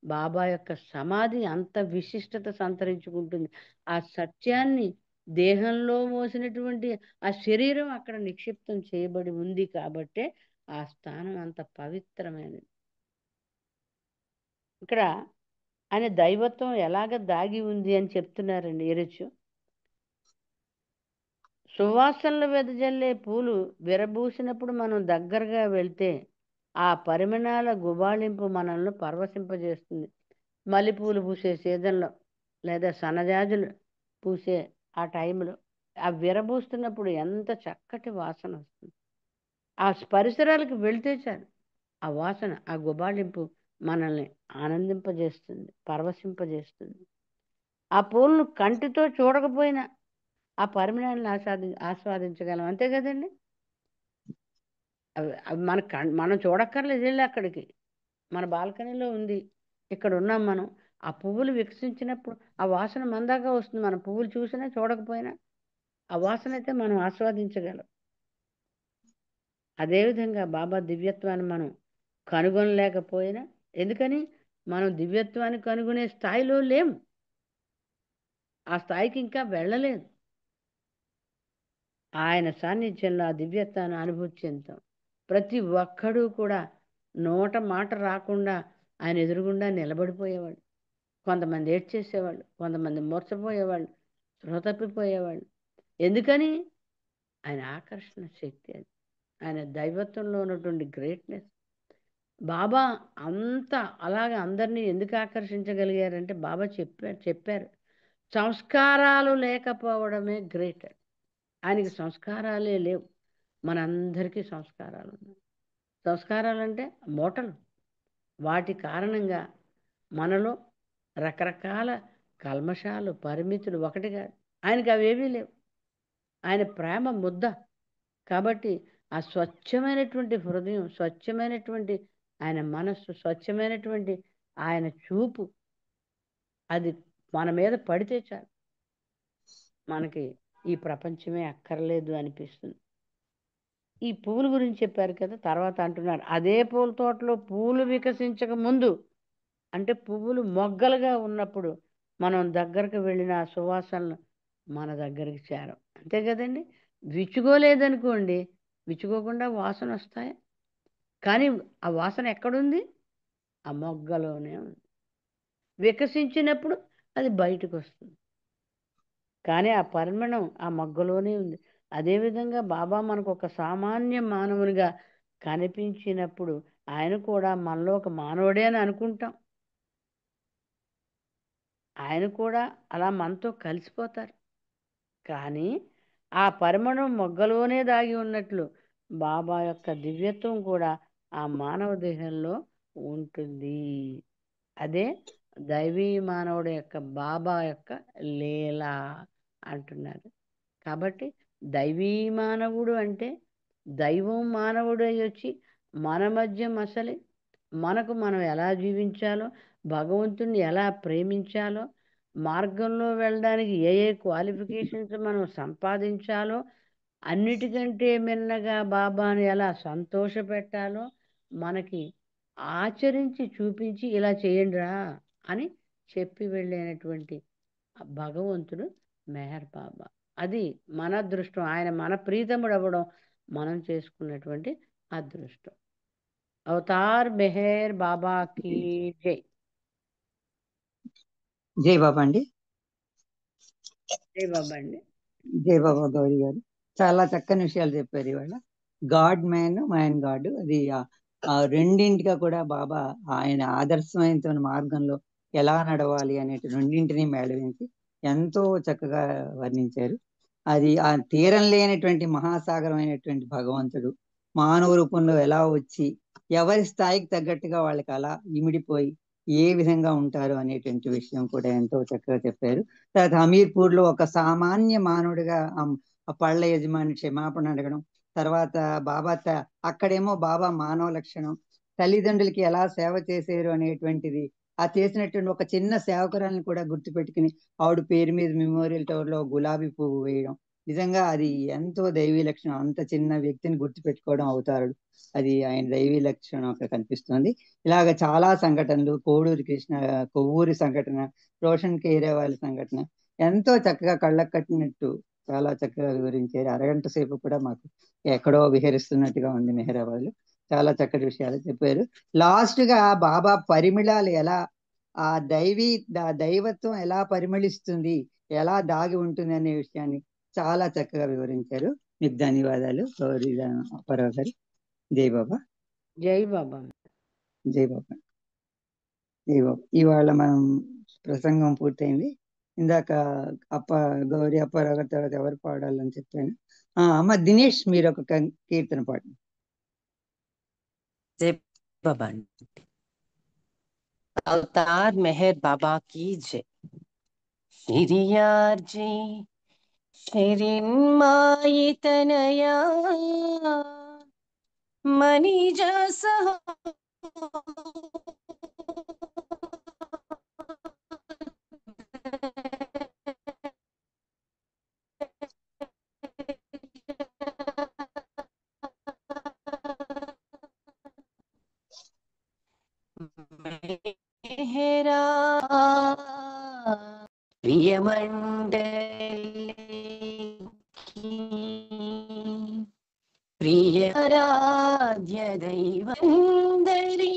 బాబా యొక్క సమాధి అంత విశిష్టత సంతరించుకుంటుంది. ఆ సత్యాన్ని దేహంలో మోసినటువంటి ఆ శరీరం అక్కడ నిక్షిప్తం చేయబడి ఉంది కాబట్టే ఆ స్థానం అంత పవిత్రమైనది. ఇక్కడ ఆయన దైవత్వం ఎలాగ దాగి ఉంది అని చెప్తున్నారండి. ఎరచు సువాసనలు వెదజల్లే పూలు విరబూసినప్పుడు మనం దగ్గరగా వెళ్తే ఆ పరిమాణాల గుబాళింపు మనల్ని పరవశింపజేస్తుంది. మల్లెపూలు పూసే సీజన్లో లేదా సన్నజాజులు పూసే ఆ టైంలో ఆ విరబూస్తున్నప్పుడు ఎంత చక్కటి వాసన వస్తుంది. ఆ పరిసరాలకు వెళ్తే చాలు ఆ వాసన, ఆ గుబాళింపు మనల్ని ఆనందింపజేస్తుంది, పరవశింపజేస్తుంది. ఆ పూలను కంటితో చూడకపోయినా ఆ పరిమాణాలను ఆస్వాదించగలం, అంతే కదండి. అవి మనం చూడక్కర్లేదు, వెళ్ళి అక్కడికి మన బాల్కనీలో ఉంది, ఇక్కడ ఉన్నాం మనం. ఆ పువ్వులు వికసించినప్పుడు ఆ వాసన మందాగా వస్తుంది. మన పువ్వులు చూసినా చూడకపోయినా ఆ వాసన అయితే మనం ఆస్వాదించగలం. అదేవిధంగా బాబా దివ్యత్వాన్ని మనం కనుగొనలేకపోయినా, ఎందుకని మనం దివ్యత్వాన్ని కనుగొనే స్థాయిలో లేము, ఆ స్థాయికి ఇంకా వెళ్ళలేదు. ఆయన సాన్నిధ్యంలో ఆ దివ్యత్వాన్ని అనుభూతి చెందుతాం. ప్రతి ఒక్కడూ కూడా నోట మాట రాకుండా ఆయన ఎదురుగుండా నిలబడిపోయేవాళ్ళు. కొంతమంది ఏడ్చేసేవాళ్ళు, కొంతమంది మూర్చపోయేవాళ్ళు, స్పృహ తప్పిపోయేవాళ్ళు. ఎందుకని? ఆయన ఆకర్షణ శక్తి, అది ఆయన దైవత్వంలో ఉన్నటువంటి గ్రేట్నెస్. బాబా అంత అలాగే అందరినీ ఎందుకు ఆకర్షించగలిగారంటే బాబా చెప్పారు సంస్కారాలు లేకపోవడమే గ్రేట్. ఆయనకి సంస్కారాలే లేవు, మనందరికీ సంస్కారాలు ఉన్నాయి. సంస్కారాలు అంటే మూటలు, వాటి కారణంగా మనలో రకరకాల కల్మషాలు, పరిమితులు ఒకటిగా, ఆయనకి అవేవీ లేవు. ఆయన ప్రేమ ముద్ద కాబట్టి ఆ స్వచ్ఛమైనటువంటి హృదయం, స్వచ్ఛమైనటువంటి ఆయన మనస్సు, స్వచ్ఛమైనటువంటి ఆయన చూపు, అది మన మీద పడితే చాలు, మనకి ఈ ప్రపంచమే అక్కర్లేదు అనిపిస్తుంది. ఈ పువ్వుల గురించి చెప్పారు కదా, తర్వాత అంటున్నారు అదే పూల తోటలో పూలు వికసించక ముందు, అంటే పువ్వులు మొగ్గలుగా ఉన్నప్పుడు మనం దగ్గరకు వెళ్ళిన ఆ సువాసనలు మన దగ్గరికి చేరం. అంతే కదండి. విచ్చుకోలేదనుకోండి, విచ్చుకోకుండా వాసన వస్తాయి, కానీ ఆ వాసన ఎక్కడుంది? ఆ మొగ్గలోనే ఉంది. వికసించినప్పుడు అది బయటకు వస్తుంది, కానీ ఆ పరిమళం ఆ మొగ్గలోనే ఉంది. అదేవిధంగా బాబా మనకు ఒక సామాన్య మానవునిగా కనిపించినప్పుడు ఆయన కూడా మనలో ఒక మానవుడే అని అనుకుంటాం. ఆయన కూడా అలా మనతో కలిసిపోతారు. కానీ ఆ పరిమళం మొగ్గలోనే దాగి ఉన్నట్లు బాబా యొక్క దివ్యత్వం కూడా ఆ మానవ దేహంలో ఉంటుంది. అదే దైవీ మానవుడు యొక్క బాబా యొక్క లీల అంటున్నారు. కాబట్టి దైవీ మానవుడు అంటే దైవం మానవుడై వచ్చి మన మధ్య మసలి మనకు మనం ఎలా జీవించాలో, భగవంతుణ్ణి ఎలా ప్రేమించాలో, మార్గంలో వెళ్ళడానికి ఏ ఏ క్వాలిఫికేషన్స్ మనం సంపాదించాలో, అన్నిటికంటే మిన్నగా బాబాను ఎలా సంతోషపెట్టాలో మనకి ఆచరించి చూపించి ఇలా చేయండిరా అని చెప్పి వెళ్ళినటువంటి ఆ భగవంతుడు మెహర్ బాబా. అది మన అదృష్టం. ఆయన మన ప్రీతముడు అవ్వడం మనం చేసుకున్నటువంటి అదృష్టం. అవతార్ మెహర్ బాబా కీ జై. జై బాబా అండి. జై బాబా అండి. జై బాబా గౌరీ గారు, చాలా చక్కని విషయాలు చెప్పారు ఇవాళ. గాడ్ మ్యాన్, మ్యాన్ గాడ్, అది ఆ రెండింటిగా కూడా బాబా ఆయన ఆదర్శమైన మార్గంలో ఎలా నడవాలి అనే రెండింటిని మేళవించి ఎంతో చక్కగా వర్ణించారు. అది ఆ తీరం లేనటువంటి మహాసాగరమైనటువంటి భగవంతుడు మానవ రూపంలో ఎలా వచ్చి ఎవరి స్థాయికి తగ్గట్టుగా వాళ్ళకి అలా ఇమిడిపోయి ఏ విధంగా ఉంటారు అనేటువంటి విషయం కూడా ఎంతో చక్కగా చెప్పారు. తర్వాత హమీర్పూర్ లో ఒక సామాన్య మానవుడిగా ఆ పళ్ళ యజమాని క్షమాపణ అడగడం, తర్వాత బాబా అక్కడేమో బాబా మానవ లక్షణం, తల్లిదండ్రులకి ఎలా సేవ చేశారు అనేటువంటిది, ఆ చేసినటువంటి ఒక చిన్న సేవకురాలను కూడా గుర్తుపెట్టుకుని ఆవిడ పేరు మీద మెమోరియల్ టవర్ లో గులాబీ పువ్వు వేయడం, నిజంగా అది ఎంతో దైవీ లక్షణం. అంత చిన్న వ్యక్తిని గుర్తుపెట్టుకోవడం అవుతారు, అది ఆయన దైవీ లక్షణం అక్కడ కనిపిస్తుంది. ఇలాగ చాలా సంఘటనలు, కోడూరి కృష్ణ, కొవ్వూరి సంఘటన, రోషన్ కేరేవాళ్ళ సంఘటన ఎంతో చక్కగా కళ్ళకు కట్టినట్టు చాలా చక్కగా వివరించారు. అరగంట సేపు కూడా మాకు ఎక్కడో విహరిస్తున్నట్టుగా ఉంది మెహరాబాద్ లో. చాలా చక్కటి విషయాలు చెప్పారు. లాస్ట్ గా బాబా పరిమళాలు ఎలా, ఆ దైవత్వం ఎలా పరిమళిస్తుంది, ఎలా దాగి ఉంటుంది అనే విషయాన్ని చాలా చక్కగా వివరించారు. మీకు ధన్యవాదాలు గౌరీ అప్పారావు గారు. జై బాబా. జై బాబా. జై బాబా. జై బాబా. ఇవాళ మనం ప్రసంగం పూర్తయింది. ఇందాక గౌరీ అప్పారావు గారి తర్వాత ఎవరు పాడాలని చెప్పాను. అమ్మ దినేష్, మీరు ఒక కీర్తన పాడండి. जय बाबा। अवतार मेहर बाबा की जय। शिरियार जी शिरिन माई तनया मनी जस मेहरा प्रियमंडली प्रिय आराध्य दैवंदरी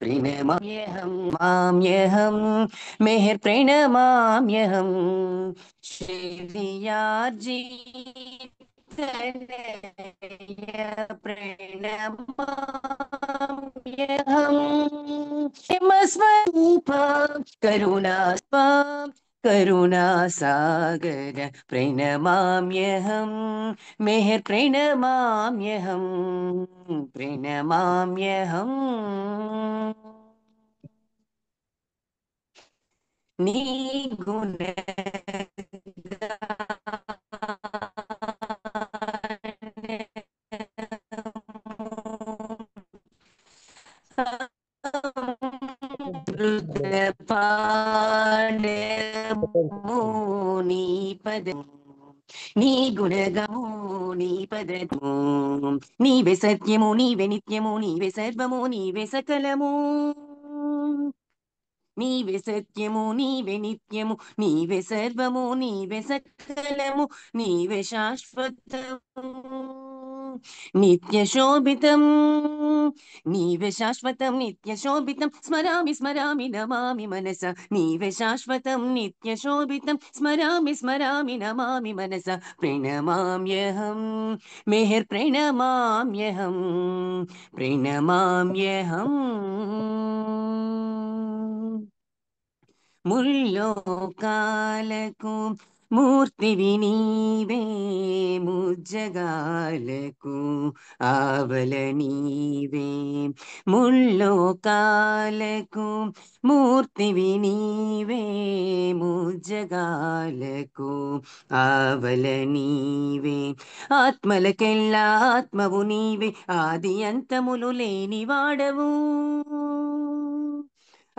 प्रणमाम्यहं माम्यहं मेहर प्रणमाम्यहं श्रीयाजी प्रणमाम्यहं करुणास्पं करुणासागर प्रणमाम्यहं मेहर प्रणमाम्यहं प्रणमाम्यहम् నీ గుణ పాడము నీ పదము నీ గుణగము నీ పదము నీవే సత్యము నీవే నిత్యము నీవే సర్వము నీవే సకలము నీవే సత్యము నీవే నిత్యము నీవే సర్వము నీవే సకలము నీవే శాశ్వతము నిత్య శోభితం నీవే శాశ్వతం నిత్య శోభితం స్మరామి స్మరామి నమామి మనస నీవే శాశ్వతం నిత్య శోభితం స్మరామి స్మరామి నమామి మనస ప్రణమామ్యహం మెహర్ ప్రణమామ్యహం ప్రణమామ్యహం ముల్లోకాలకు మూర్తివి నీవే ముజ్జగాలకు ఆవల నీవే ముల్లోకాలకు మూర్తివి నీవే ముజ్జగాలకు ఆవల నీవే ఆత్మలకెల్లా ఆత్మవు నీవే ఆది అంతములు లేని వాడవు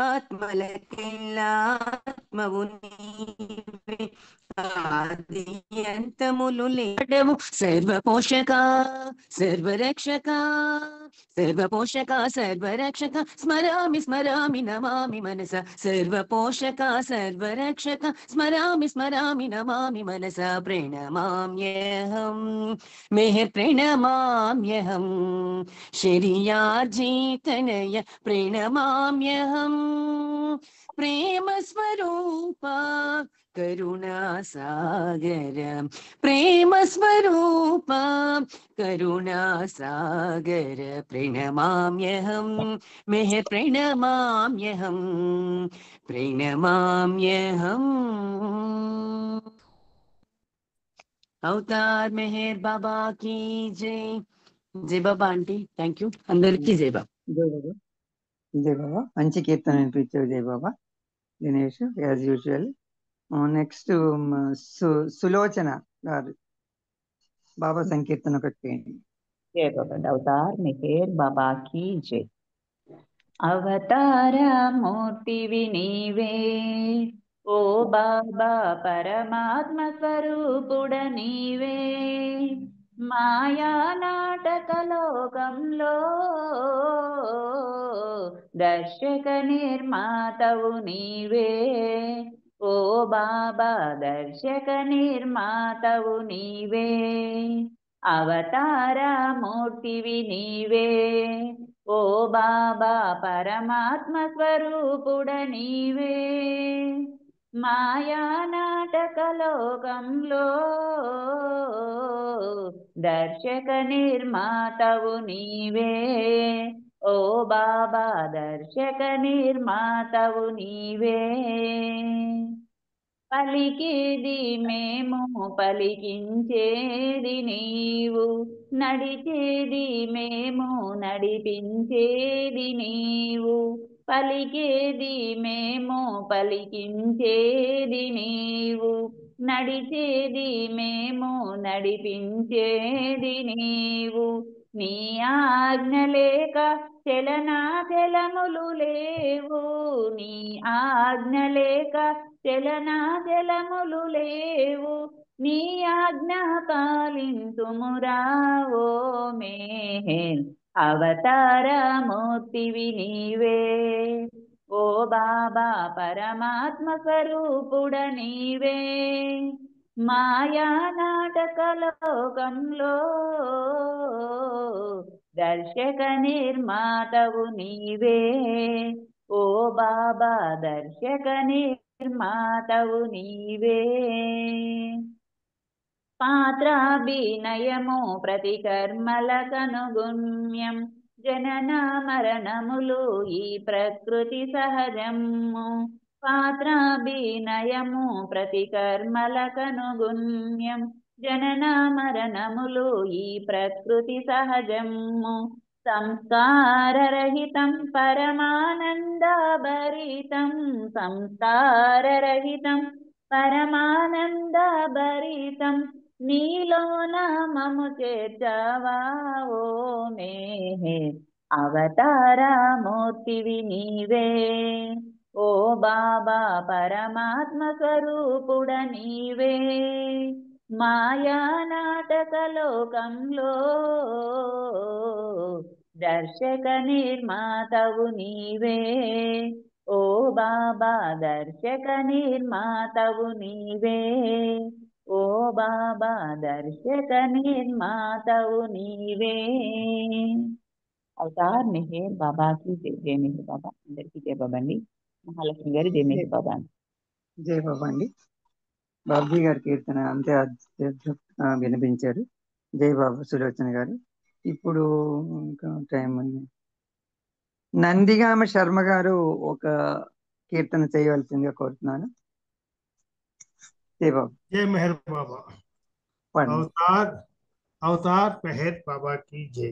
ఆత్మలకెల్లా ఆత్మవు నీవే ఆది అంతములు లేడవు సర్వపోషక సర్వరక్షక సర్వపోషక సర్వరక్షక స్మరామి స్మరామి నమామి మనస సర్వపోషక సర్వరక్షక స్మరామి స్మరామి నమామి మనస ప్రణమామ్యహం మెహర్ ప్రణమామ్యహం శరీయార్జితనయ ప్రణమామ్యహం ప్రేమ స్వరూప కరుణా సాగర ప్రేమ స్వరూప కరుణా సాగర ప్రణమామ్యహం మెహర్ ప్రణమామ్యహం ప్రణమామ్యహం అవతార్ మెహర్ బాబా की जय జై బాబా ఆంటీ థ్యాంక్ యూ అందరికీ జై బాబా జై బాబా జై బాబా మంచి కీర్తన వినిపించావు జై Baba Dinesh as usual. Next Sulochana గారు బాబా సంకీర్తన ఒకటి చేయండి. जय बाबा अवतार मेहर बाबा की जय అవతార మూర్తివి నీవే ఓ బాబా పరమాత్మ స్వరూపుడ నీవే మాయా నాటక లోకంలో దర్శక నిర్మాతవు నీవే ఓ బాబా దర్శక నిర్మాతవు నీవే అవతార మూర్తివి నీవే ఓ బాబా పరమాత్మ స్వరూపుడ నీవే మాయా నాటక లోకంలో దర్శక నిర్మాతవు నీవే ఓ బాబా దర్శక నిర్మాతవు నీవే పలికేది మేము పలికించేది నీవు నడిచేది మేము నడిపించేది నీవు పలికేది మేము పలికించేది నీవు నడిచేది మేము నడిపించేది నీవు నీ ఆజ్ఞ లేక చలనా చలములు లేవు నీ ఆజ్ఞ లేక చలనా చలములు లేవు నీ ఆజ్ఞ పాలింతుమురా ఓ మేహేల్ అవతార మూర్తివి నీవే ఓ బాబా పరమాత్మ స్వరూపుడ నీవే మాయా నాటక లోకంలో దర్శక నిర్మాతవు నీవే ఓ బాబా దర్శక నిర్మాతవు నీవే పాత్రాభినయము ప్రతి కర్మల కనుగుణ్యం జనన మరణములు ఈ ప్రకృతి సహజము పాత్రాభినయము ప్రతి కర్మల కనుగుణ్యం జనన మరణములు ఈ ప్రకృతి సహజము సంస్కారరహితం పరమానందభరితం సంస్కారరహితం పరమానందభరితం నీలోన మము చేర్చవా ఓ మేహే అవతారమూర్తివి నీవే ఓ బాబా పరమాత్మ స్వరూపుడ నీవే మాయా నాటక లోకంలో దర్శక నిర్మాతవు నీవే ఓ బాబా దర్శక నిర్మాతవు నీవే ఓ బాబా దర్శక నిర్మాతవు నీవే అవతార్ మెహర్ బాబాకి జై జై మెహర్ బాబా అందరికీ జై బాబా అండి మహాలక్ష్మి గారు జై మెహర్ బాబా అండి జై బాబా అండి. బాబీ గారి కీర్తన అంతే వినిపించారు. జై బాబా సులోచన గారు. ఇప్పుడు ఇంకా టైం ఉంది. నందిగామ శర్మ గారు ఒక కీర్తన చేయవలసిందిగా కోరుతున్నాను. జై బాబా. जय मेहर बाबा। పాడండి. अवतार मेहर बाबा की जय।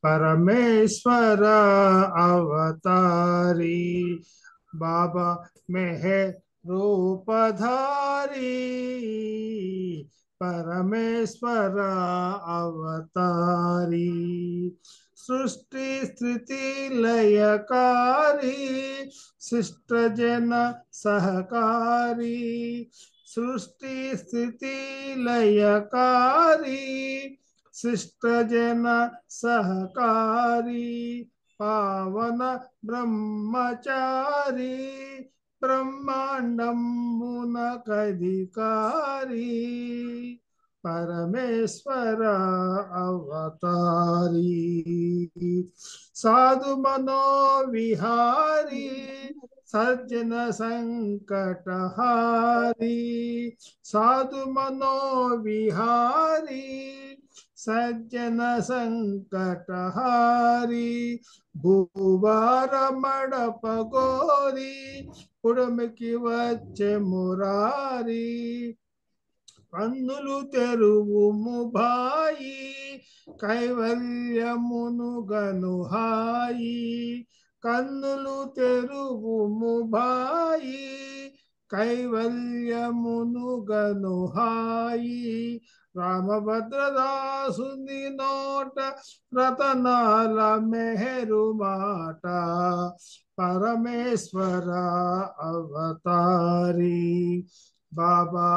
परमेश्वर अवतारी बाबा मेहर रूपधारी परमेश्वर अवतारी सृष्टि स्थिति लयकारी शिष्ट जन सहकारी सृष्टि स्थिति लयकारी शिष्ट जन सहकारी पावन ब्रह्मचारी ब्रह्मांडमुनकधिकारी परमेश्वर अवतारी साधु मनोविहारी सज्जन संकटहारी साधु मनोविहारी सज्जन संकटहारी भूवार मडप गोरी पुड़मकी వచ్చే మురారి కన్నులు తెరువుము భాయి కైవల్యమును గనుహాయి కన్నులు తెరువుము భాయి కైవల్యమును గనుహాయి రామభద్రదాసుని నోట రతనాల మెహరు మాట పరమేశ్వర అవతారి బాబా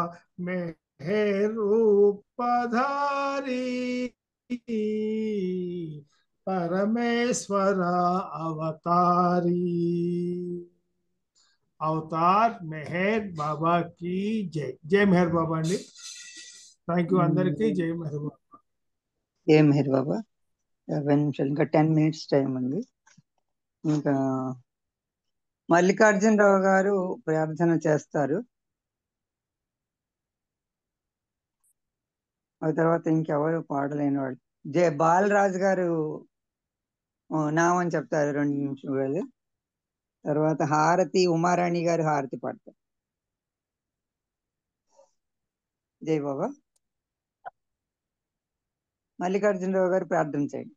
మెహర్ రూపధారి परमेश्वर अवतारी अवतार मेहर बाबा की जय जय मेहर बाबा अंडी थैंक यू अंदर की जय मेहर बाबा జై మెహర్ బాబా. 7 నిమిషాలు, ఇంకా 10 minutes టైం ఉంది. ఇంకా మల్లికార్జునరావు గారు ప్రార్థన చేస్తారు. ఆ తర్వాత ఇంకెవరు పాడలేని వాళ్ళు. బాలరాజు గారు నామని చెప్తారు 2 నిమిషాలు. తర్వాత హారతి ఉమారాణి గారు హారతి పాడతారు. జై బాబా. మల్లికార్జునరావు గారు ప్రార్థన చేయండి.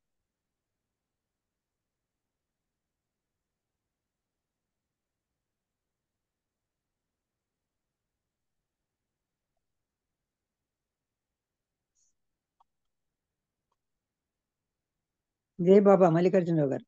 జై బాబా మల్లికార్జునరావు గారు.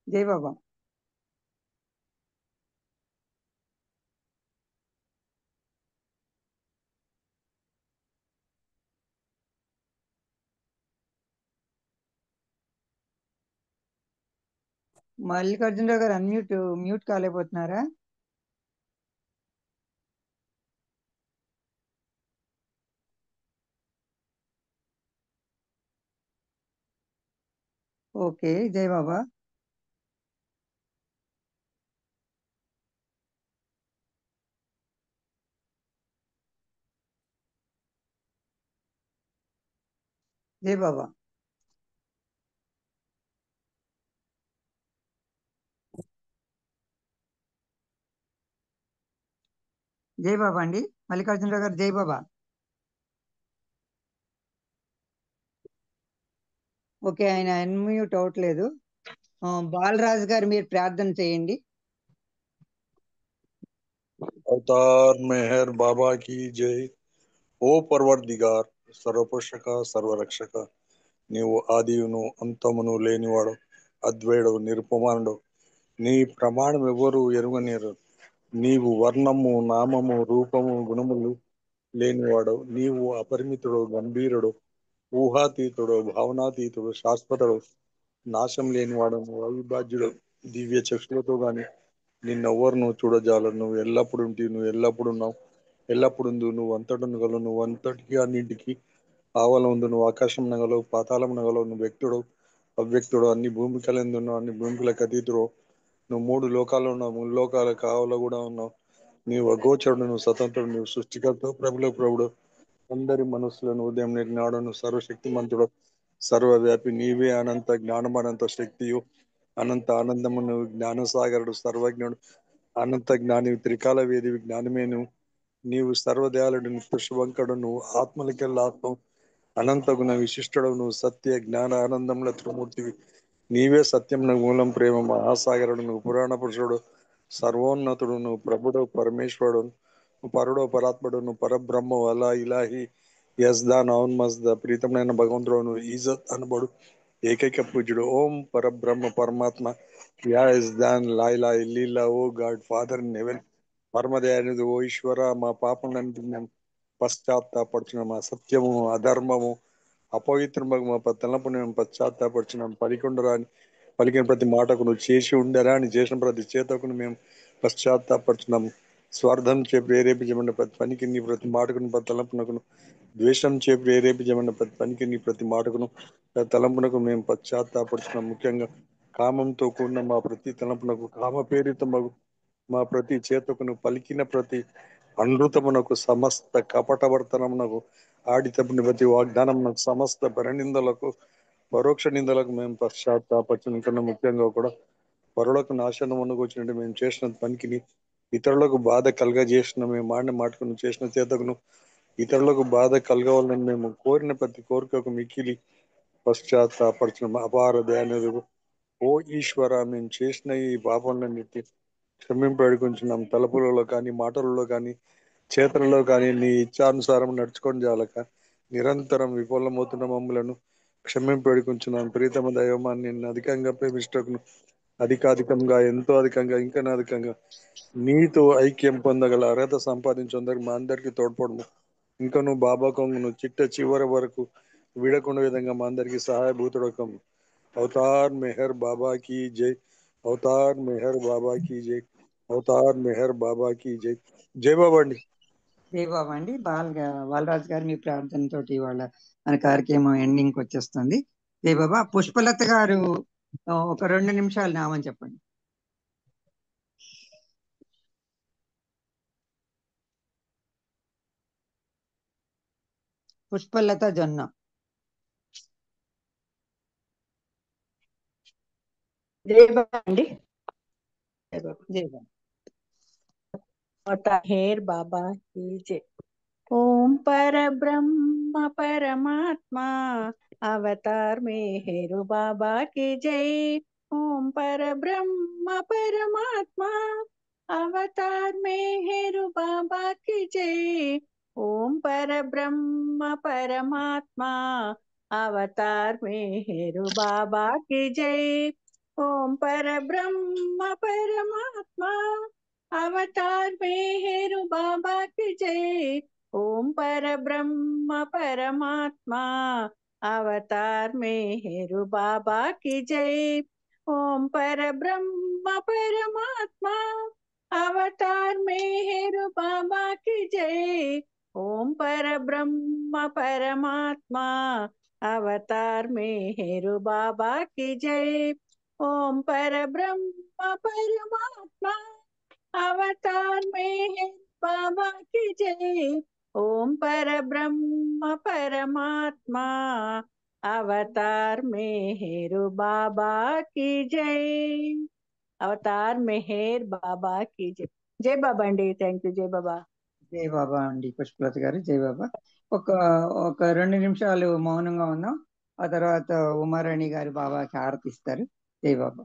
జై బాబా. మల్లికార్జునరావు గారు మ్యూట్ కాలేకపోతున్నారా? ఓకే. జై బాబా. జై బాబా. జై బాబా అండి. మల్లికార్జునరావు గారు జై బాబా. ఓకే, ఆయన అన్మ్యూట్ అవ్వట్లేదు. బాలరాజు గారు మీరు ప్రార్థన చేయండి. अवतार मेहर बाबा की जय. ఓ పర్వర్దిగార్, సర్వపోషక సర్వరక్షక, నీవు ఆదియును అంతమును లేనివాడు, అద్వైడు నిరుపమానుడు, నీ ప్రమాణం ఎవరు ఎరుగనేరు. నీవు వర్ణము నామము రూపము గుణములు లేనివాడు, నీవు అపరిమితుడు గంభీరుడు ఊహాతీతుడు భావనాతీతుడు శాశ్వతుడు నాశం లేనివాడు అవిభాజ్యుడు దివ్య చక్షులతో గాని నిన్నెవ్వరును చూడజాలరు. నువ్వు ఎల్లప్పుడు నువ్వు ఎల్లప్పుడు ఉన్నావు, ఎల్లప్పుడు నువ్వు అంతటను గలవు, నువ్వు అంతటికి అన్నింటికి ఆవల ఉంది. నువ్వు ఆకాశం నగలవు, పాతాళం నగలవు, నువ్వు వ్యక్తుడు అవ్యక్తుడు, అన్ని భూమికలందు ఉన్నావు, అన్ని భూమికలకు అతీతుడు, నువ్వు మూడు లోకాలు ఉన్నావు, మూడు లోకాలకు ఆవల కూడా ఉన్నావు. నీవు అగోచరుడు, నువ్వు స్వతంత్రుడు, నువ్వు సృష్టికర్త ప్రభుల ప్రభుడు, అందరి మనస్సులను ఉదయం నాడు, నువ్వు సర్వశక్తిమంతుడు సర్వవ్యాపి, నీవే అనంత జ్ఞానం అనంత శక్తియు అనంత ఆనందము, నువ్వు జ్ఞానసాగరుడు సర్వజ్ఞుడు అనంత జ్ఞాని త్రికాల వేదివి జ్ఞానమేను, నీవు సర్వదయాళుడు నిత్య శుభంకడు, నువ్వు ఆత్మలకెల్లా ఆత్మ అనంత గుణ విశిష్టుడు, నువ్వు సత్య జ్ఞాన ఆనందముల త్రిమూర్తివి, నీవే సత్యం మూలం ప్రేమ మహాసాగరుడు, నువ్వు పురాణ పురుషుడు సర్వోన్నతుడు, నువ్వు ప్రభుడు పరమేశ్వరుడు, నువ్వు పరుడో పరాత్ముడు, నువ్వు పరబ్రహ్మ అలా ఇలాహి యజ్దాన్ అవున్ మజ్ద ప్రీతమైన భగవంతుడు, నువ్వు ఈజత్ అనబడు ఏకైక పూజ్యుడు. ఓం పరబ్రహ్మ పరమాత్మ యా యజ్దాన్ లాయిలా ఇల్లీలా O God Father in heaven పరమదయానిధి ఓ ఈశ్వర, మా పాపం పశ్చాత్తాపడుచున్నాం, మా సత్యము అధర్మము అపవిత్రమగు మా తలపు మేము పశ్చాత్తాపడుచున్నాం. పలికొండరాని పలికిన ప్రతి మాటకు నువ్వు చేసి ఉండరా అని చేసిన ప్రతి చేతకును మేము పశ్చాత్తాపడుచున్నాం. స్వార్థం చే ప్రేరేపించబడిన ప్రతి పనికి నీ ప్రతి మాటకును ప్రతి తలంపునకును, ద్వేషం చే ప్రేరేపించబడిన ప్రతి పనికి నీ ప్రతి మాటకును ప్రతి తలంపునకు మేము పశ్చాత్తాపడుచున్నాం. ముఖ్యంగా కామంతో కూడిన మా ప్రతి తలంపునకు, కామ ప్రేరితమగు మా ప్రతి చేతకును, పలికిన ప్రతి అనృతమునకు, సమస్త కపటవర్తనమునకు, ఆడితపుని ప్రతి వాగ్దానమునకు, సమస్త పరనిందలకు పరోక్ష నిందలకు మేము పశ్చాత్తాపడుచున్నాం. కన్నా ముఖ్యంగా కూడా పరులకు నాశనం అనుకొచ్చినట్టు మేము చేసిన పనికిని ఇతరులకు బాధ కలగజేసిన మేము మాడిన మాటకును చేసిన చేతకును ఇతరులకు బాధ కలగవాలని మేము కోరిన ప్రతి కోరికకు మిక్కిలి పశ్చాత్తాపడుచున్నాం. అపార దయానిధి ఓ ఈశ్వర, మేము చేసిన ఈ పాపంలన్నిటి క్షమింపడుకుంటున్నాం. తలపులలో కానీ మాటలలో కానీ చేతలలో కానీ నీ ఇచ్చానుసారం నడుచుకొని జాలక నిరంతరం విఫలమవుతున్న మమ్మలను క్షమింపడుకుంటున్నాం. ప్రీతమ దైవమాన్ని నిన్ను అధికంగా ప్రేమిష్టకును అధికాధికంగా ఎంతో అధికంగా ఇంకా అధికంగా నీతో ఐక్యం పొందగల అర్హత సంపాదించేందుకు మా అందరికీ తోడ్పడము. ఇంకా నువ్వు బాబా కొంగును చిట్ట చివరి వరకు విడకుండా విధంగా మా అందరికీ సహాయభూతుడకం. అవతార్ మెహర్ బాబా की जय, అవతార్ మెహర్ బాబా की जय, అవతార్ మెహర్ బాబా की जय. జై బాబా అండి. జై బాబా అండి. బాలరాజు గారు మీ ప్రార్థనతో ఇవాళ మన కార్యక్రమం ఎండింగ్కి వచ్చేస్తుంది. జై బాబా. పుష్పలత గారు ఒక 2 నిమిషాలు నామని చెప్పండి. పుష్పలత జొన్న. జై బాబా అండి. జై బాబా. हेर बाबा की जय. ओम पर ब्रह्म परमात्मा अवतार मेहर बाबा की जय. ओम पर ब्रह्म परमात्मा अवतार मेहर बाबा की जय. ओम पर ब्रह्म परमात्मा अवतार मेहर बाबा की जय. ओम पर ब्रह्म परमात्मा अवतार मेहर बाबा की जय. ओम पर ब्रह्म परमात्मा अवतार मेहर बाबा की जय. ओम पर ब्रह्म परमात्मा अवतार मेहर बाबा की जय. ओम पर ब्रह्म परमात्मा अवतार मेहर बाबा की जय. ओम पर ब्रह्म परमात्मा अवतार मेहर बाबा की जय. ओम पर ब्रह्म परमात्मा अवतार मेहर बाबा की जय. అవతార్ మెహర్ బాబా की जय. జై బాబా అండి. Thank you. జై బాబా. జై బాబా అండి పుష్పలత గారు. జై బాబా. ఒక ఒక 2 నిమిషాలు మౌనంగా ఉన్నాం. ఆ తర్వాత ఉమారాణి గారు బాబాకి హారతి ఇస్తారు. జై బాబా.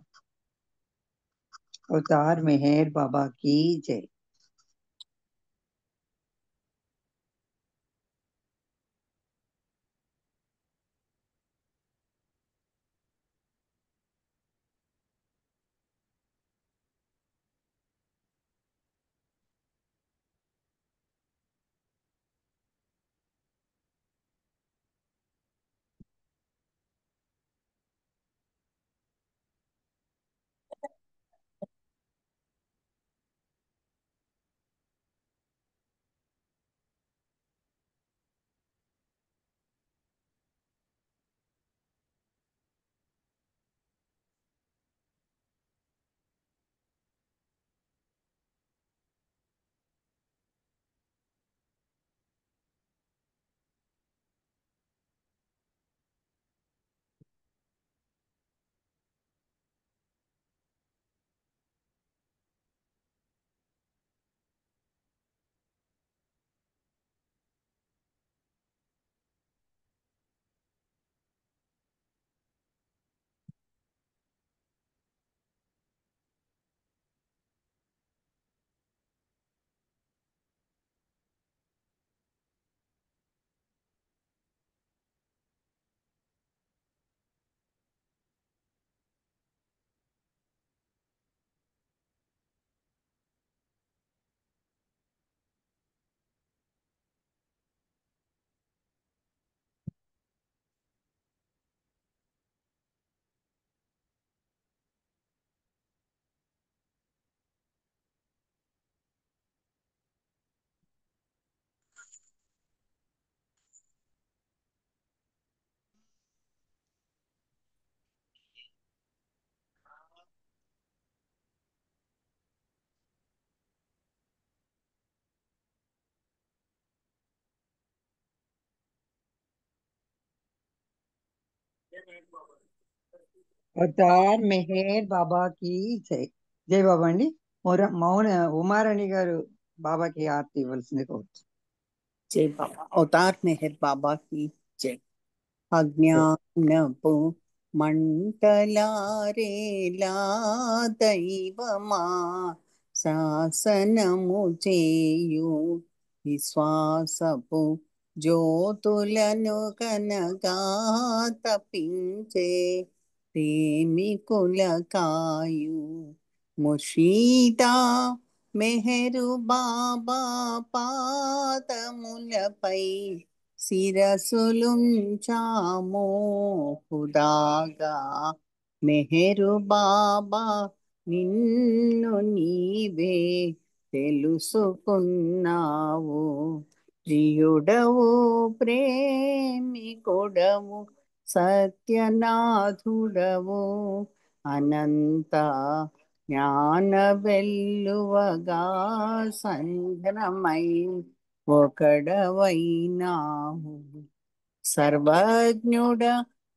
అవతార్ మెహర్ బాబా కీ జై. అవతార్ మెహర్ బాబా కీ జై. జై బాబా అండి. మౌన ఉమారాణి గారు బాబాకి హారతి ఇవ్వాల్సింది కోరుచు. జై బాబా. అవతార్ మెహర్ బాబా की जय. అజ్ఞానపు మంటలారేలా దైవమా శాసనము చేయు విశ్వాసపు జ్యోతులను కనగా తపించే ప్రేమికుల కాయు ముషీదా మెహరు బాబా పాదములపై శిరసులుంచాము ఖుదాగా. మెహరు బాబా నిన్ను నీవే తెలుసుకున్నావు. ప్రియుడవు ప్రేమికుడవు సత్యనాథుడవు అనంత జ్ఞాన వెల్లువగా సంగ్రమై ఒకడవైనావు. సర్వజ్ఞుడ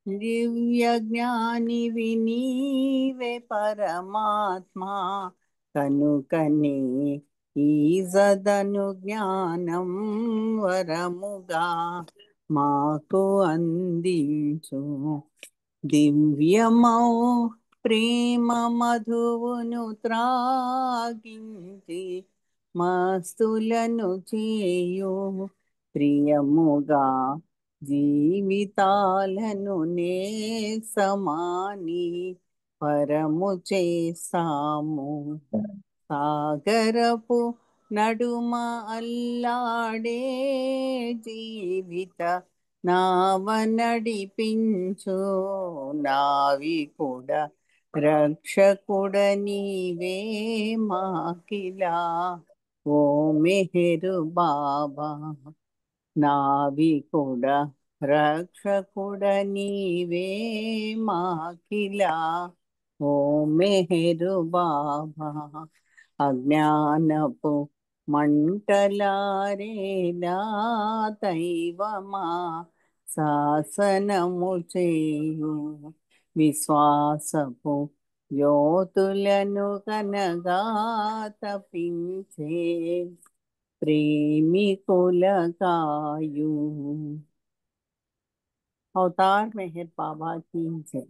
దివ్య జ్ఞానివి నీవే పరమాత్మా కనుకనే ఈజదను జ్ఞానం వరముగా మాకు అందించు. దివ్యమౌ ప్రేమ మధువును త్రాగించి మస్తులను చేయు ప్రియముగా జీవితాలను నేసమాని పరము చేస్తాము. సాగరపు నడుమ అల్లాడే జీవిత నావ నడిపించు నావికుడ రక్షకుడ నీవే మాకిలా. ఓ మెహరు బాబా నావికుడ రక్షకుడ నీవే మాకిలా. ఓ మెహరు బాబా అజ్ఞానపు మంటలారేలా దైవమా శాసనము చేయు విశ్వాసపు జ్యోతులను కనగా తపించే ప్రేమికుల కాయు अवतार मेहर बाबा की जय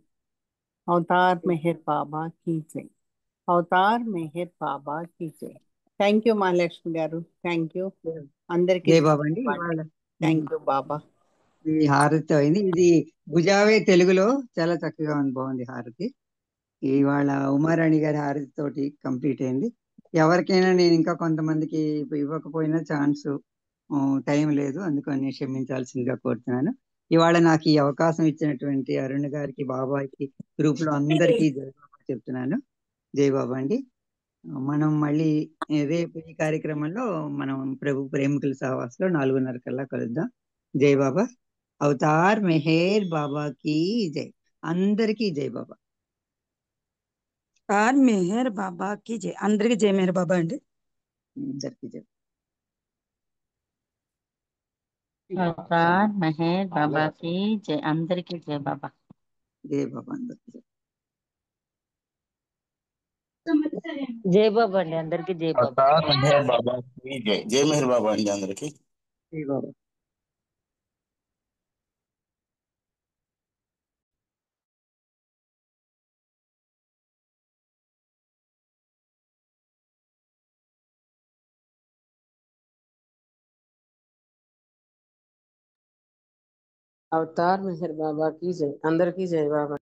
अवतार मेहर बाबा की जय अवतार मेहर बाबा की जय థ్యాంక్ యూ మహాలక్ష్మి గారు థ్యాంక్ యూ అందరికీ జై బాబా అండి. ఇవాళ థ్యాంక్ యూ బాబా ఈ హారతి అయింది. ఇది గుజావే తెలుగులో చాలా చక్కగా ఉంది, బాగుంది హారతి. ఇవాళ ఉమారాణి గారి హారతి తోటి కంప్లీట్ అయింది. ఎవరికైనా నేను ఇంకా కొంతమందికి ఇవ్వకపోయినా ఛాన్స్ టైం లేదు, అందుకని క్షమించాల్సిందిగా కోరుతున్నాను. ఇవాళ నాకు ఈ అవకాశం ఇచ్చినటువంటి అరుణ్ గారికి, బాబాకి, గ్రూప్ లో అందరికీ జై బాబా చెప్తున్నాను. జై బాబా అండి. మనం మళ్ళీ రేపు ఈ కార్యక్రమంలో మనం ప్రభు ప్రేమికుల సహవాసంలో 4:30 కల్లా కలుద్దాం. జై బాబా. అవతార్ మెహర్ బాబా की జై. అందరికీ జై బాబా. అవతార్ మెహర్ బాబా की జై. అందరికీ జై మెహర్ బాబా అండి. అందరికీ జై. అవతార్ మెహర్ బాబా की జై. అందరికీ జై బాబా. జై బాబా అందరికీ జై. జై బాబా అండి, అందరికీ జై బాబా. అవతార్ మెహర్ బాబా की జై. జై మెహర్ బాబా అండి అందరికి. జై బాబా. అవతార్ మెహర్ బాబా की जय అందరికీ జై బాబా.